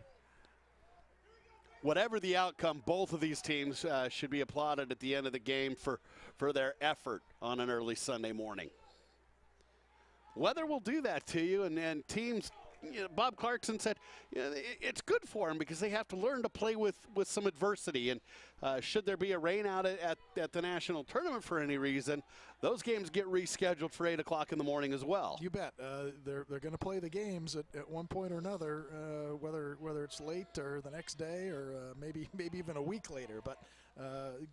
Whatever the outcome, both of these teams should be applauded at the end of the game for their effort on an early Sunday morning. Weather will do that to you, and teams, Bob Clarkson said, it's good for them because they have to learn to play with some adversity. And should there be a rain out at the national tournament for any reason, those games get rescheduled for 8 o'clock in the morning as well. You bet. They're going to play the games at one point or another, whether it's late or the next day or maybe even a week later. But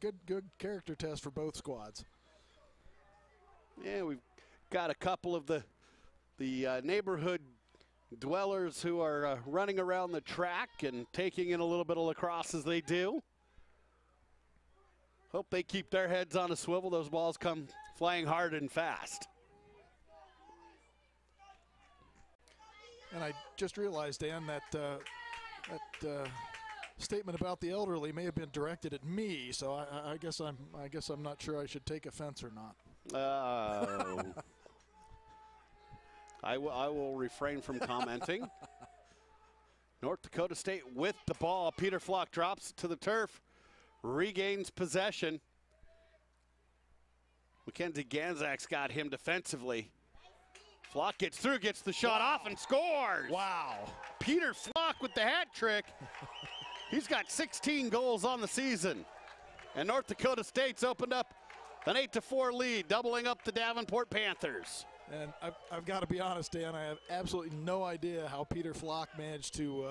good character test for both squads. Yeah, we've got a couple of the neighborhood dwellers who are running around the track and taking in a little bit of lacrosse as they do. Hope they keep their heads on a swivel. Those balls come flying hard and fast. And I just realized, Dan, that statement about the elderly may have been directed at me. So I guess I'm not sure I should take offense or not. Oh. I will refrain from commenting. North Dakota State with the ball. Peter Flock drops to the turf, regains possession. Mackenzie Ganzak's got him defensively. Flock gets through, gets the shot off, and scores. Wow. Peter Flock with the hat trick. He's got 16 goals on the season. And North Dakota State's opened up an 8-4 lead, doubling up the Davenport Panthers. And I've got to be honest, Dan, I have absolutely no idea how Peter Flock managed to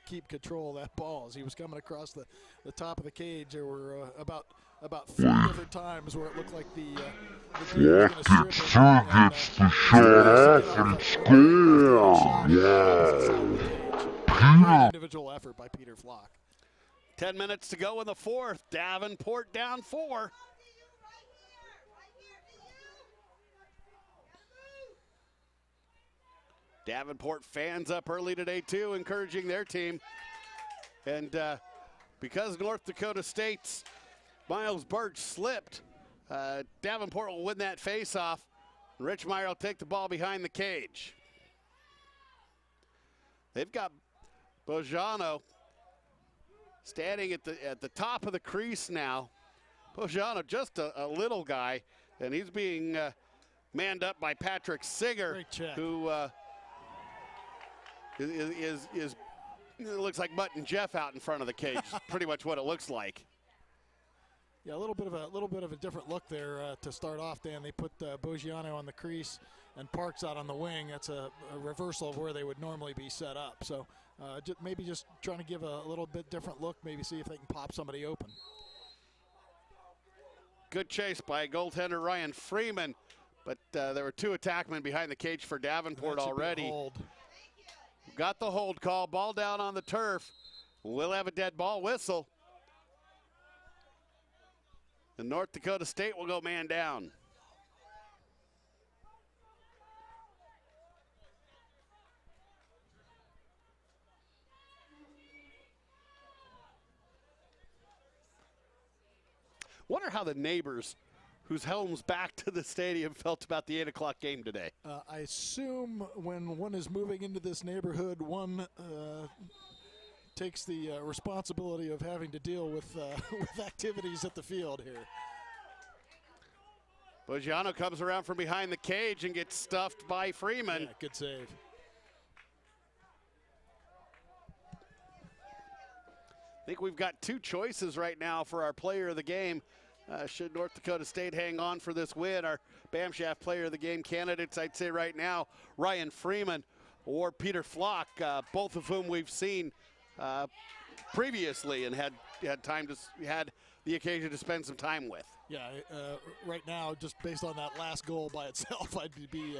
keep control of that ball. As he was coming across the top of the cage, there were about 4 different times where it looked like the dude was going to strip it. Gets the shot off and score. Yeah. Individual effort by Peter Flock. 10 minutes to go in the fourth. Davenport down 4. Davenport fans up early today, too, encouraging their team. And because North Dakota State's Miles Birch slipped, Davenport will win that face-off. Rich Meyer will take the ball behind the cage. They've got Bojano standing at the top of the crease now. Bojano, just a little guy, and he's being manned up by Patrick Singer, who is it looks like Mutt and Jeff out in front of the cage. Pretty much what it looks like. Yeah, a little bit of a different look there to start off, Dan. They put Bojano on the crease and Parks out on the wing. That's a reversal of where they would normally be set up. So maybe just trying to give a little bit different look, maybe see if they can pop somebody open. Good chase by goaltender Ryan Freeman, but there were 2 attackmen behind the cage for Davenport already. Got the hold call, ball down on the turf. We'll have a dead ball whistle. And North Dakota State will go man down. Wonder how the neighbors whose homes back to the stadium felt about the 8 o'clock game today. I assume when one is moving into this neighborhood, one takes the responsibility of having to deal with activities at the field here. Bojano comes around from behind the cage and gets stuffed by Freeman. Yeah, good save. I think we've got 2 choices right now for our player of the game. Should North Dakota State hang on for this win, our Bamshaft player of the game candidates, I'd say right now, Ryan Freeman or Peter Flock, both of whom we've seen previously and had the occasion to spend some time with. Yeah, right now, just based on that last goal by itself, I'd be.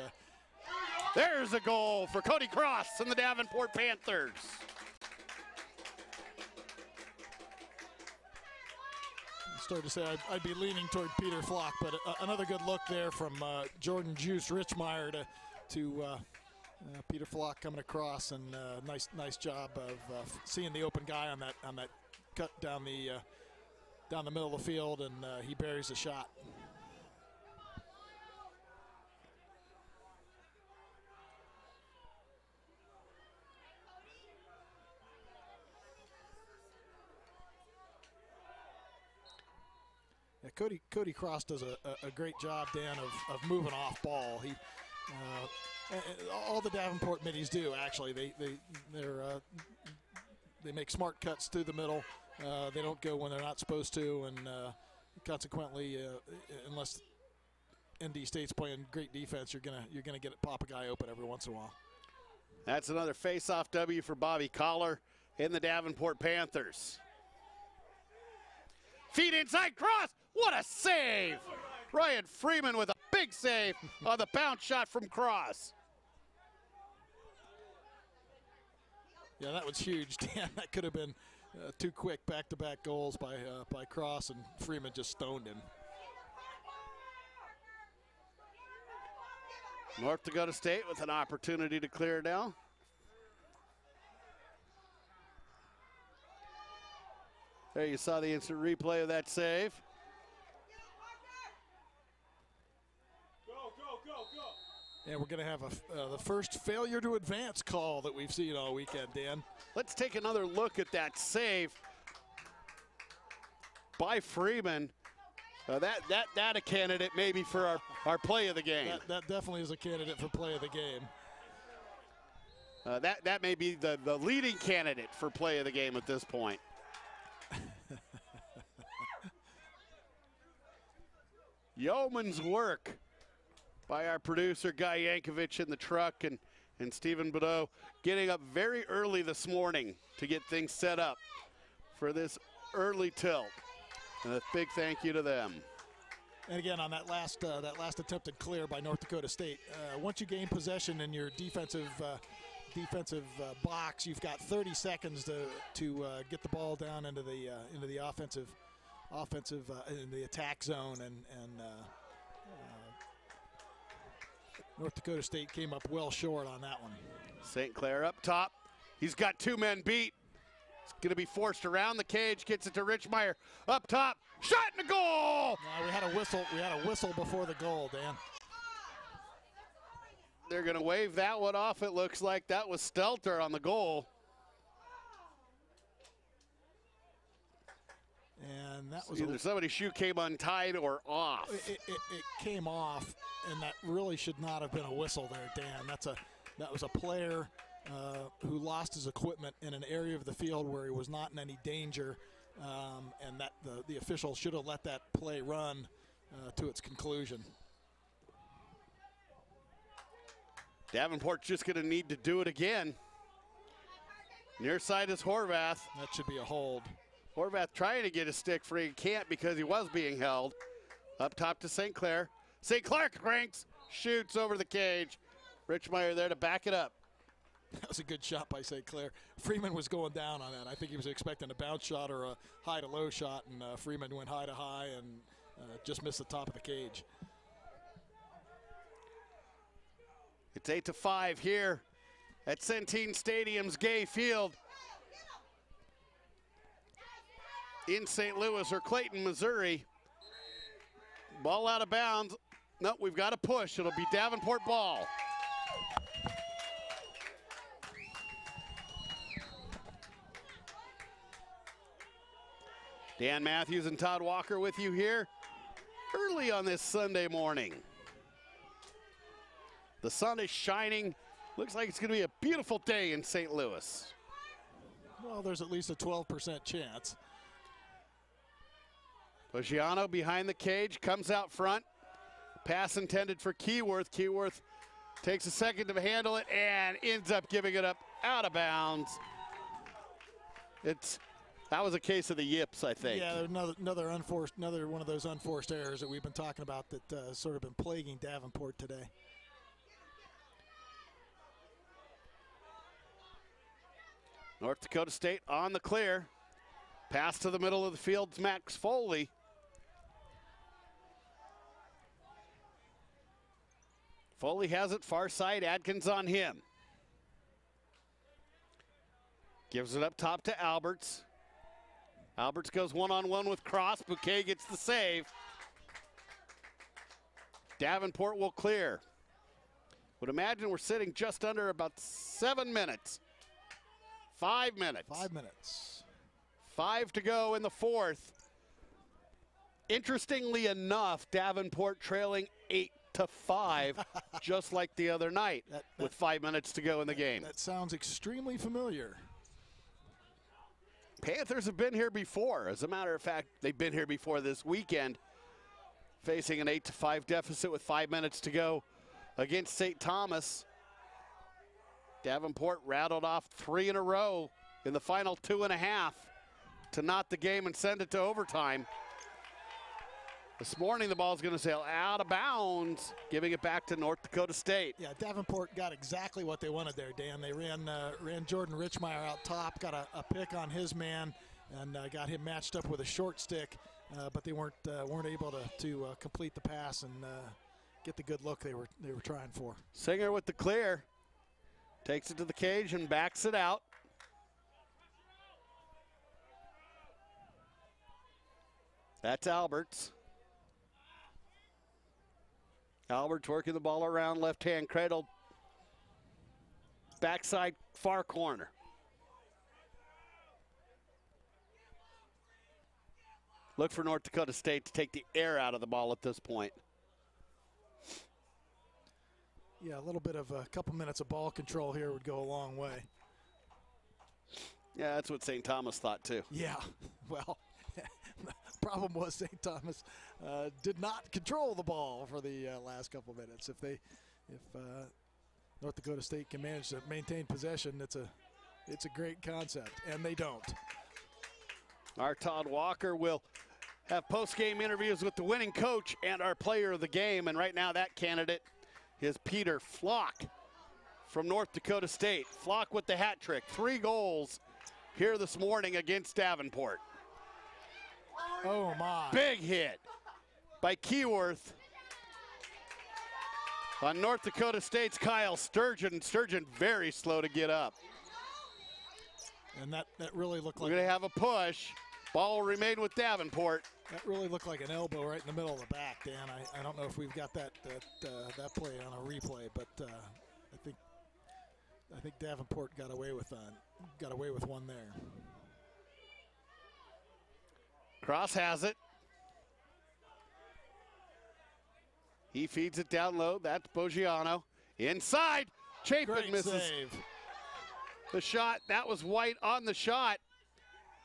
There's a goal for Cody Cross and the Davenport Panthers. Started to say I'd be leaning toward Peter Flock, but another good look there from Jordan Juice Richmeyer to Peter Flock coming across, and nice job of seeing the open guy on that cut down the middle of the field, and he buries the shot. Cody Cross does a great job, Dan, of moving off ball. He all the Davenport middies do, actually. They make smart cuts through the middle. They don't go when they're not supposed to, and consequently, unless ND State's playing great defense, you're gonna get it pop a guy open every once in a while. That's another face-off W for Bobby Collar in the Davenport Panthers. Feet inside, Cross. What a save! Ryan Freeman with a big save on the bounce shot from Cross. Yeah, that was huge, Dan. That could have been 2 quick back-to-back goals by Cross, and Freeman just stoned him. North Dakota State with an opportunity to clear now. There you saw the instant replay of that save. And we're going to have the first failure to advance call that we've seen all weekend, Dan. Let's take another look at that save by Freeman. That a candidate maybe for our play of the game. That definitely is a candidate for play of the game. That may be the leading candidate for play of the game at this point. Yeoman's work by our producer, Guy Yankovic, in the truck, and Stephen Badeau getting up very early this morning to get things set up for this early tilt. And a big thank you to them. And again, on that last attempted clear by North Dakota State, once you gain possession in your defensive box, you've got 30 seconds to get the ball down into the offensive in the attack zone, and North Dakota State came up well short on that one. St. Clair up top. He's got 2 men beat. He's going to be forced around the cage. Gets it to Richmeyer up top. Shot in the goal. We had a whistle. We had a whistle before the goal, Dan. They're going to wave that one off. It looks like that was Stelter on the goal. And that was either somebody's shoe came untied or off. It came off, and that really should not have been a whistle there, Dan. That was a player who lost his equipment in an area of the field where he was not in any danger, and that the official should have let that play run to its conclusion. Davenport's just going to need to do it again. Near side is Horvath. That should be a hold. Horvath trying to get a stick free. Can't because he was being held. Up top to St. Clair. St. Clair cranks, shoots over the cage. Richmeyer there to back it up. That was a good shot by St. Clair. Freeman was going down on that. I think he was expecting a bounce shot or a high to low shot, and Freeman went high to high and just missed the top of the cage. It's 8-5 here at Centene Stadium's Gay Field in St. Louis or Clayton, Missouri. Ball out of bounds. Nope, we've got to push. It'll be Davenport ball. Dan Matthews and Todd Walker with you here early on this Sunday morning. The sun is shining. Looks like it's going to be a beautiful day in St. Louis. Well, there's at least a 12% chance. Ogiano behind the cage, comes out front. Pass intended for Keyworth. Keyworth takes a second to handle it and ends up giving it up out of bounds. That was a case of the yips, I think. Yeah, another one of those unforced errors that we've been talking about that sort of been plaguing Davenport today. North Dakota State on the clear. Pass to the middle of the field, Max Foley. Foley has it, far side, Adkins on him. Gives it up top to Alberts. Alberts goes one-on-one with Cross. Bouquet gets the save. Davenport will clear. Would imagine we're sitting just under about 7 minutes. 5 minutes. 5 minutes. 5 to go in the fourth. Interestingly enough, Davenport trailing 8-5, just like the other night, with 5 minutes to go in the game. That sounds extremely familiar. Panthers have been here before. As a matter of fact, they've been here before this weekend, facing an 8-5 deficit with 5 minutes to go against St. Thomas. Davenport rattled off 3 in a row in the final 2.5 to knot the game and send it to overtime. This morning, the ball's going to sail out of bounds, giving it back to North Dakota State. Yeah, Davenport got exactly what they wanted there, Dan. They ran Jordan Richmeyer out top, got a pick on his man, and got him matched up with a short stick, but they weren't able to complete the pass and get the good look they were trying for. Singer with the clear. Takes it to the cage and backs it out. That's Alberts. Alberts working the ball around, left hand cradle. Backside far corner. Look for North Dakota State to take the air out of the ball at this point. Yeah, a little bit of a couple minutes of ball control here would go a long way. Yeah, that's what St. Thomas thought too. Yeah, well, the problem was St. Thomas did not control the ball for the last couple minutes. If North Dakota State can manage to maintain possession, it's a great concept, and they don't. Our Todd Walker will have post-game interviews with the winning coach and our player of the game, and right now that candidate is Peter Flock from North Dakota State. Flock with the hat trick, 3 goals here this morning against Davenport. Oh my. Big hit by Keyworth on North Dakota State's Kyle Sturgeon. Sturgeon very slow to get up. And that really looked like. We're going to have a push. Ball will remain with Davenport. That really looked like an elbow right in the middle of the back, Dan. I don't know if we've got that play on a replay, but I think Davenport got away with one there. Cross has it. He feeds it down low. That's Boggiano. Inside. Chapin Great misses save. the shot. That was White on the shot.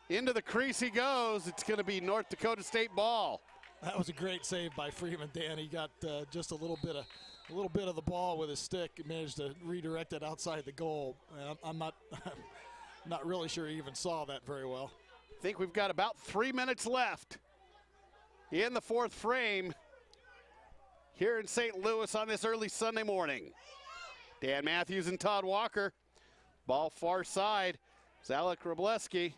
Into the crease he goes. It's going to be North Dakota State ball. That was a great save by Freeman, Dan. He got just a little bit of the ball with his stick. He managed to redirect it outside the goal. I'm not not really sure he even saw that very well. I think we've got about 3 minutes left in the fourth frame here in St. Louis on this early Sunday morning. Dan Matthews and Todd Walker. Ball far side. Zalek Robleski.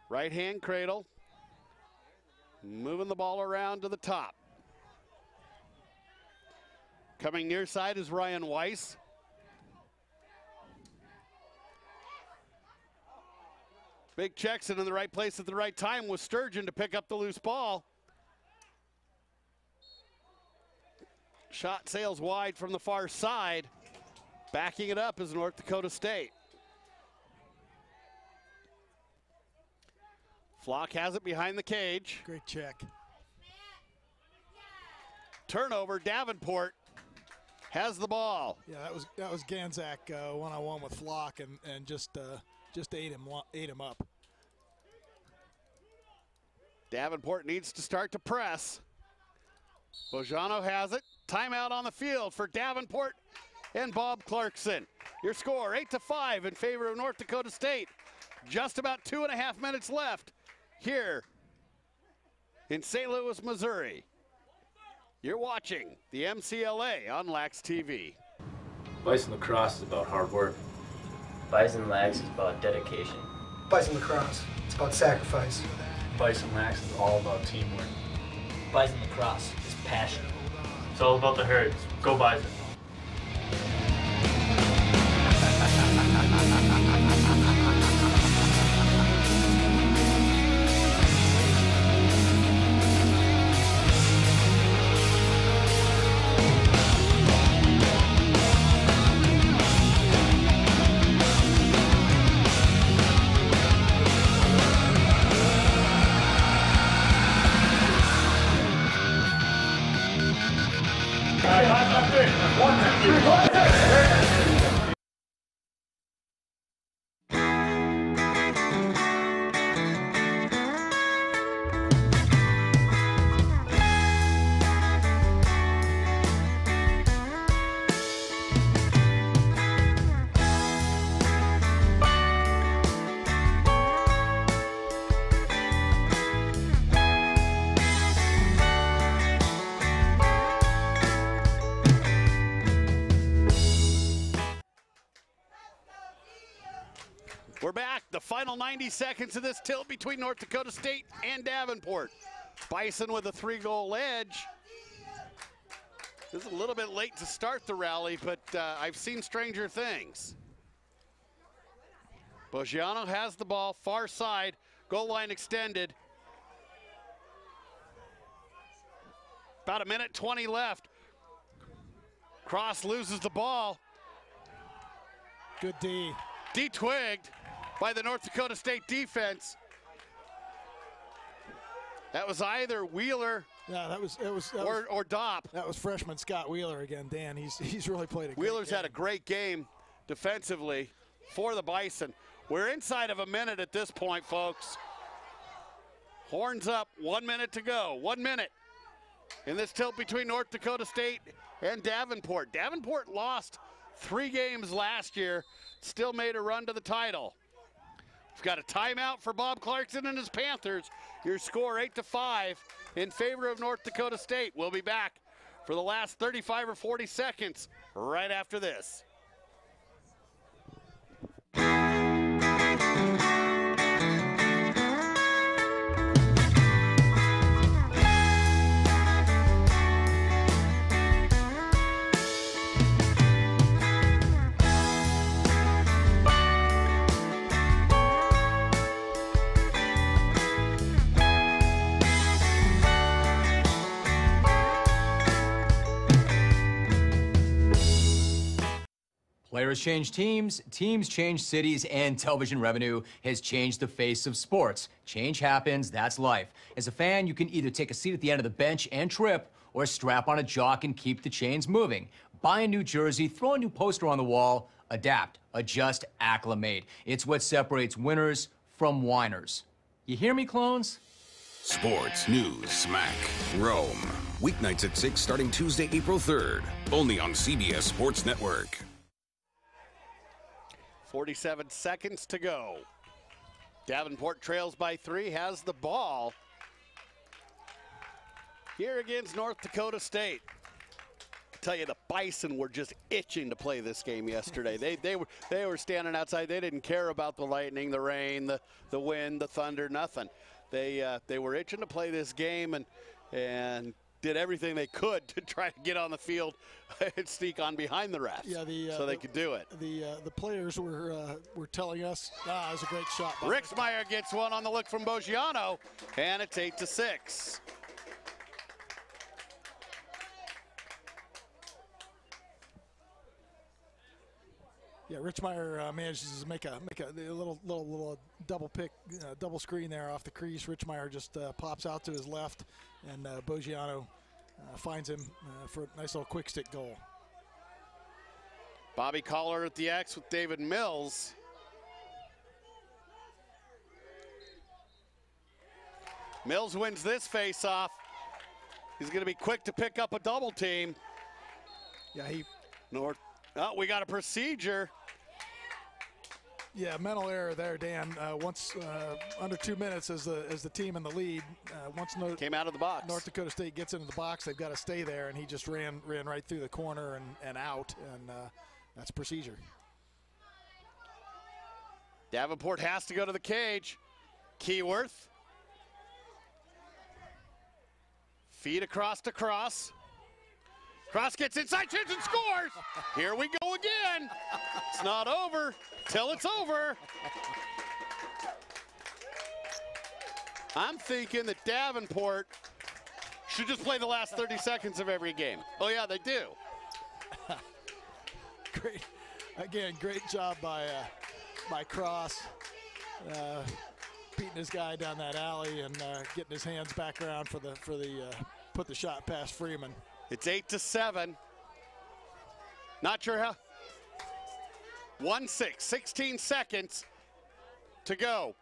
Right hand cradle. Moving the ball around to the top. Coming near side is Ryan Weiss. Big Jackson in the right place at the right time with Sturgeon to pick up the loose ball. Shot sails wide from the far side. Backing it up is North Dakota State. Flock has it behind the cage. Great check. Turnover. Davenport has the ball. Yeah, that was Ganzak one-on-one with Flock and just ate him up. Davenport needs to start to press. Bojano has it. Timeout on the field for Davenport and Bob Clarkson. Your score 8-5 in favor of North Dakota State. Just about 2.5 minutes left here in St. Louis, Missouri. You're watching the MCLA on Lax TV. Bison lacrosse is about hard work. Bison Lax is about dedication. Bison lacrosse, it's about sacrifice. Bison Lax is all about teamwork. Bison lacrosse is passion. It's all about the herds. Go Bison. We're back. The final 90 seconds of this tilt between North Dakota State and Davenport. Bison with a 3-goal edge. This is a little bit late to start the rally, but I've seen stranger things. Boggiano has the ball, far side, goal line extended. About 1:20 left. Cross loses the ball. Good D. D-twigged by the North Dakota State defense. That was either Wheeler or Dopp. That was freshman Scott Wheeler again, Dan. He's really played a great Wheeler's game. had a great game defensively for the Bison. We're inside of a minute at this point, folks. Horns up, 1 minute to go. 1 minute in this tilt between North Dakota State and Davenport. Davenport lost 3 games last year, still made a run to the title. We've got a timeout for Bob Clarkson and his Panthers. Your score 8-5 in favor of North Dakota State. We'll be back for the last 35 or 40 seconds right after this. Players change teams, teams change cities, and television revenue has changed the face of sports. Change happens, that's life. As a fan, you can either take a seat at the end of the bench and trip, or strap on a jock and keep the chains moving. Buy a new jersey, throw a new poster on the wall, adapt, adjust, acclimate. It's what separates winners from whiners. You hear me, clones? Sports, news, smack, Rome. Weeknights at 6 starting Tuesday, April 3rd. Only on CBS Sports Network. 47 seconds to go. Davenport trails by 3, has the ball. Here against North Dakota State. I tell you, the Bison were just itching to play this game yesterday. They were standing outside. They didn't care about the lightning, the rain, the wind, the thunder, nothing. They were itching to play this game and did everything they could to try to get on the field and sneak on behind the refs, so they could do it. The players were telling us, it was a great shot. Rixmeyer gets one on the look from Boggiano, and it's 8-6. Yeah, Richmeyer manages to make a little double pick, double screen there off the crease. Richmeyer just pops out to his left, and Boggiano finds him for a nice little quick stick goal. Bobby Collar at the X with David Mills. Mills wins this face-off. He's going to be quick to pick up a double team. Yeah, we got a procedure. Yeah, mental error there, Dan. Once under 2 minutes as the team in the lead. Once came out of the box. North Dakota State gets into the box. They've got to stay there, and he just ran right through the corner and out, and that's procedure. Davenport has to go to the cage. Keyworth. Feed across to Cross. Cross gets inside, chance and scores. Here we go again. It's not over till it's over. I'm thinking that Davenport should just play the last 30 seconds of every game. Oh yeah, they do. Great job by Cross, beating his guy down that alley and getting his hands back around for the put the shot past Freeman. It's 8-7. Not sure how. 1-6, 16 seconds to go.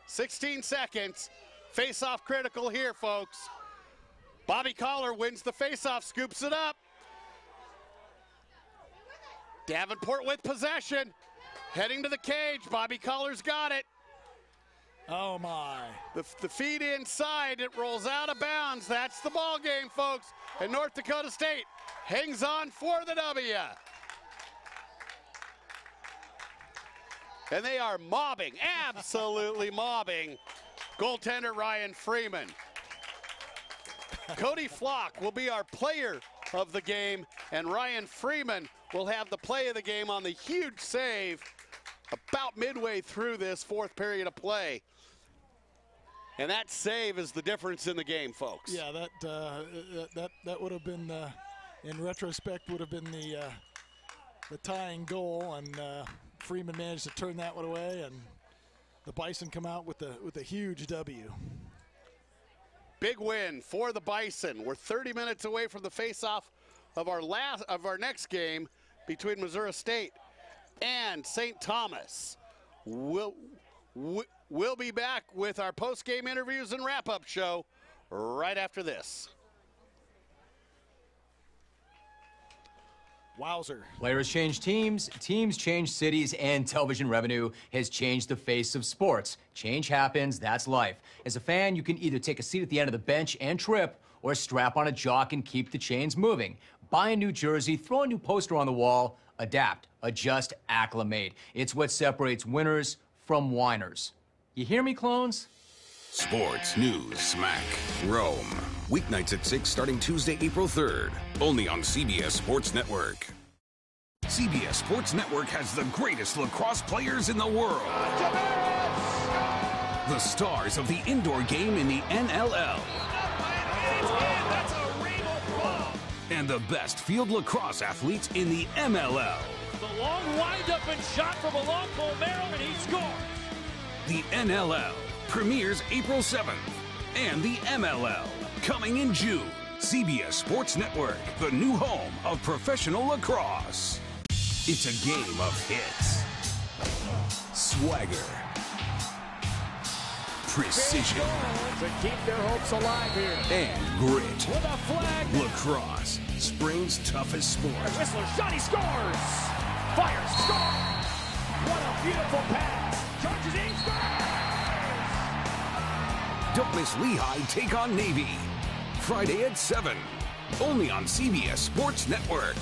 16 seconds. Face-off critical here, folks. Bobby Collar wins the face-off, scoops it up. Davenport with possession. Heading to the cage. Bobby Collar's got it. Oh my. The feed inside, it rolls out of bounds. That's the ball game, folks. And North Dakota State hangs on for the W. And they are mobbing, absolutely mobbing, goaltender Ryan Freeman. Cody Flock will be our player of the game, and Ryan Freeman will have the play of the game on the huge save about midway through this fourth period of play. And that save is the difference in the game, folks. Yeah, that would have been, in retrospect, would have been the tying goal, and Freeman managed to turn that one away, and the Bison come out with a huge W. Big win for the Bison. We're 30 minutes away from the face-off of our next game between Missouri State and St. Thomas. We'll be back with our post-game interviews and wrap-up show right after this. Wowzer. Players change teams, teams change cities, and television revenue has changed the face of sports. Change happens, that's life. As a fan, you can either take a seat at the end of the bench and trip, or strap on a jock and keep the chains moving. Buy a new jersey, throw a new poster on the wall, adapt, adjust, acclimate. It's what separates winners from whiners. You hear me, clones? Sports, news, smack, Rome. Weeknights at 6 starting Tuesday, April 3rd. Only on CBS Sports Network. CBS Sports Network has the greatest lacrosse players in the world. The stars of the indoor game in the NLL. And the best field lacrosse athletes in the MLL. a long windup and shot from a long Palmero, and he scores. The NLL premieres April 7th, and the MLL coming in June. CBS Sports Network, the new home of professional lacrosse. It's a game of hits, swagger, precision, to keep their hopes alive here. and grit. With a flag. Lacrosse, spring's toughest sport. Whistler shot, he scores. Fires, score. What a beautiful pass. Charges in, scores. Don't miss Lehigh take on Navy. Friday at 7, only on CBS Sports Network.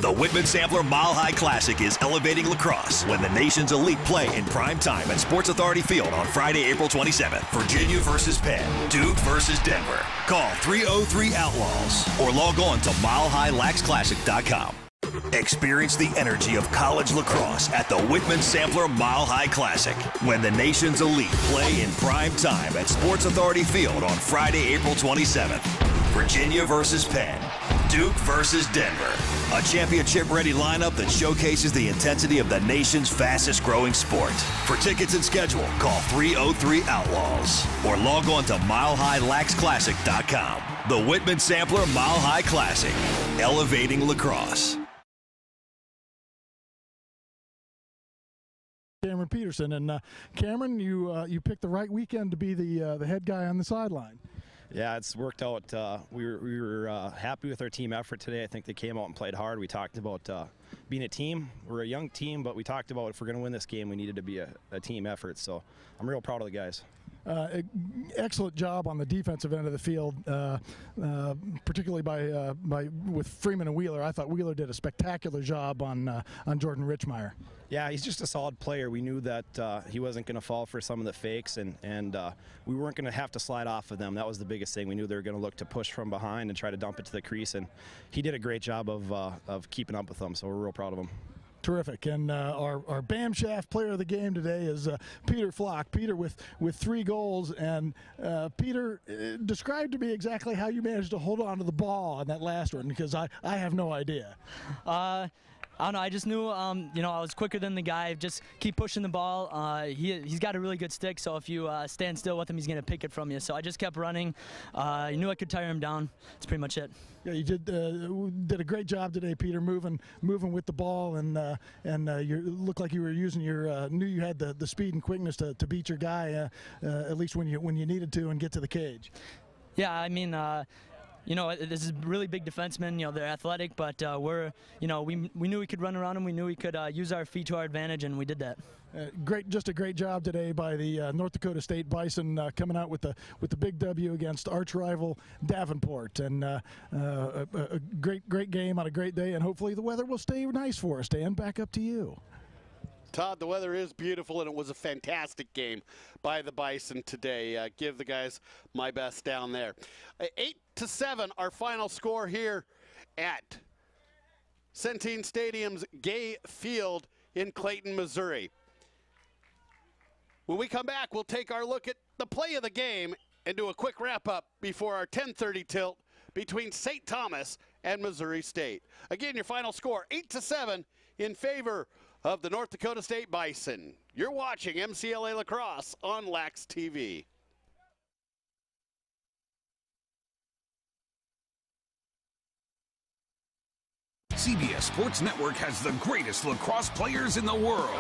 The Whitman Sampler Mile High Classic is elevating lacrosse when the nation's elite play in prime time at Sports Authority Field on Friday, April 27th. Virginia versus Penn, Duke versus Denver. Call 303 Outlaws or log on to milehighlaxclassic.com. Experience the energy of college lacrosse at the Whitman Sampler Mile High Classic when the nation's elite play in prime time at Sports Authority Field on Friday, April 27th. Virginia versus Penn, Duke versus Denver. A championship-ready lineup that showcases the intensity of the nation's fastest-growing sport. For tickets and schedule, call 303 Outlaws or log on to milehighlaxclassic.com. The Whitman Sampler Mile High Classic, elevating lacrosse. Cameron Peterson, and Cameron, you picked the right weekend to be the head guy on the sideline. Yeah, it's worked out. We were happy with our team effort today. I think they came out and played hard. We talked about being a team. We're a young team, but we talked about if we're going to win this game, we needed to be a team effort. So I'm real proud of the guys. Excellent job on the defensive end of the field, particularly with Freeman and Wheeler. I thought Wheeler did a spectacular job on Jordan Richmeyer. Yeah, he's just a solid player. We knew that he wasn't going to fall for some of the fakes, and we weren't going to have to slide off of them. That was the biggest thing. We knew they were going to look to push from behind and try to dump it to the crease, and he did a great job of keeping up with them, so we're real proud of him. Terrific. And our BAM Shaft player of the game today is Peter Flock. Peter with 3 goals. And Peter, describe to me exactly how you managed to hold on to the ball on that last one, because I have no idea. I don't know. I just knew, I was quicker than the guy. Just keep pushing the ball. He's got a really good stick, so if you stand still with him, he's going to pick it from you. So I just kept running. I knew I could tire him down. That's pretty much it. Yeah, you did a great job today, Peter, moving with the ball, and you looked like you were using knew you had the speed and quickness to beat your guy, at least when you needed to, and get to the cage. Yeah, I mean. This is really big defensemen. They're athletic, but we knew we could run around them. We knew we could use our feet to our advantage, and we did that. Just a great job today by the North Dakota State Bison, coming out with the big W against arch rival Davenport, and a great game on a great day, and hopefully the weather will stay nice for us. Dan, back up to you. Todd, the weather is beautiful, and it was a fantastic game by the Bison today. Give the guys my best down there. 8-7, our final score here at Centene Stadium's Gay Field in Clayton, Missouri. When we come back, we'll take our look at the play of the game and do a quick wrap-up before our 10:30 tilt between St. Thomas and Missouri State. Again, your final score, 8-7 in favor of the North Dakota State Bison. You're watching MCLA Lacrosse on Lax TV. CBS Sports Network has the greatest lacrosse players in the world.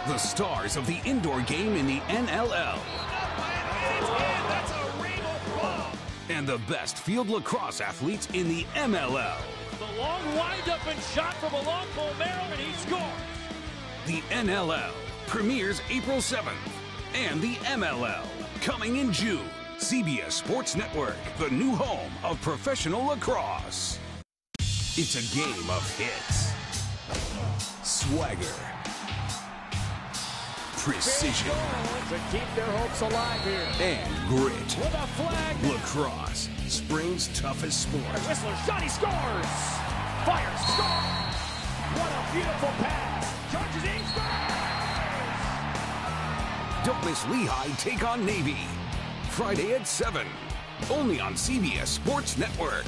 The stars of the indoor game in the NLL. And the best field lacrosse athletes in the MLL. The long wind-up and shot from a long pole barrel, and he scores. The NLL premieres April 7th. And the MLL coming in June. CBS Sports Network, the new home of professional lacrosse. It's a game of hits, swagger, precision, to keep their hopes alive here. and grit. With a flag. Lacrosse, spring's toughest sport. Whistler shot, he scores. Fires, scores. What a beautiful pass. Charges in, scores. Don't miss Lehigh take on Navy. Friday at 7. Only on CBS Sports Network.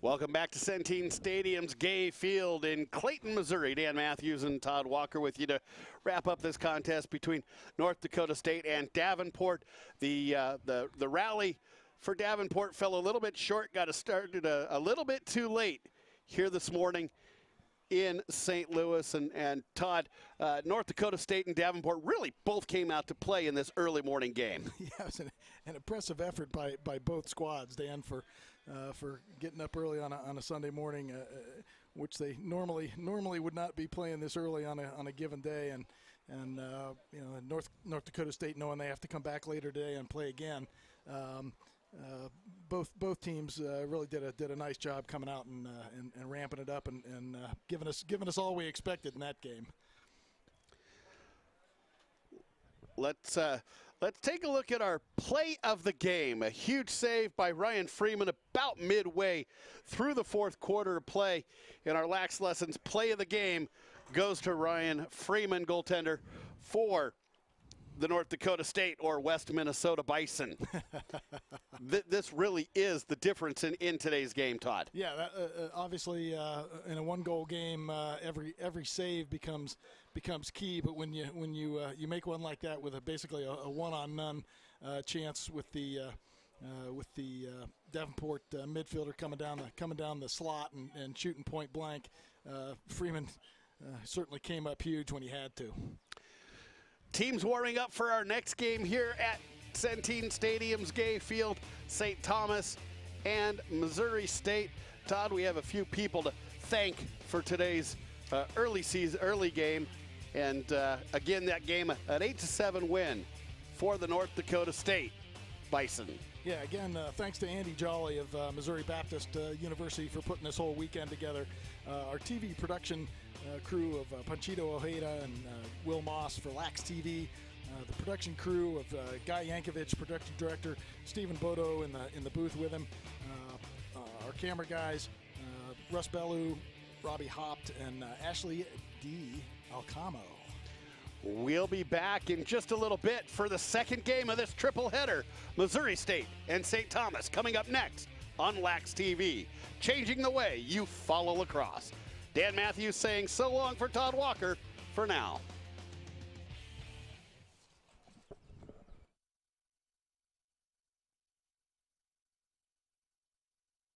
Welcome back to Centene Stadium's Gay Field in Clayton, Missouri. Dan Matthews and Todd Walker with you to wrap up this contest between North Dakota State and Davenport. The rally for Davenport fell a little bit short, got started a little bit too late here this morning in St. Louis. And Todd, North Dakota State and Davenport really both came out to play in this early morning game. Yeah, it was an impressive effort by both squads, Dan, for getting up early on a Sunday morning, which they normally would not be playing this early on a given day, and you know, North Dakota State knowing they have to come back later today and play again. Both teams really did a nice job coming out and ramping it up and giving us all we expected in that game. Let's take a look at our play of the game. A huge save by Ryan Freeman about midway through the fourth quarter of play. In our Lax Lessons play of the game goes to Ryan Freeman, goaltender for the North Dakota State or West Minnesota Bison. This really is the difference in today's game, Todd. Yeah, obviously in a one-goal game, every save becomes key. But when you make one like that with basically a one-on-none chance with the Davenport midfielder coming down the slot and shooting point blank, Freeman certainly came up huge when he had to. Teams warming up for our next game here at Centene Stadium's Gay Field, St. Thomas and Missouri State. Todd, we have a few people to thank for today's early game. And again, that game, an 8-7 win for the North Dakota State Bison. Yeah, again, thanks to Andy Jolly of Missouri Baptist University for putting this whole weekend together. Our TV production crew of Panchito Ojeda and Will Moss for Lax TV. The production crew of Guy Yankovic, production director, Stephen Bodo in the booth with him. Our camera guys, Russ Bellew, Robbie Hopt, and Ashley D. Alcamo. We'll be back in just a little bit for the second game of this triple header. Missouri State and St. Thomas coming up next on Lax TV. Changing the way you follow lacrosse. Dan Matthews saying so long for Todd Walker for now.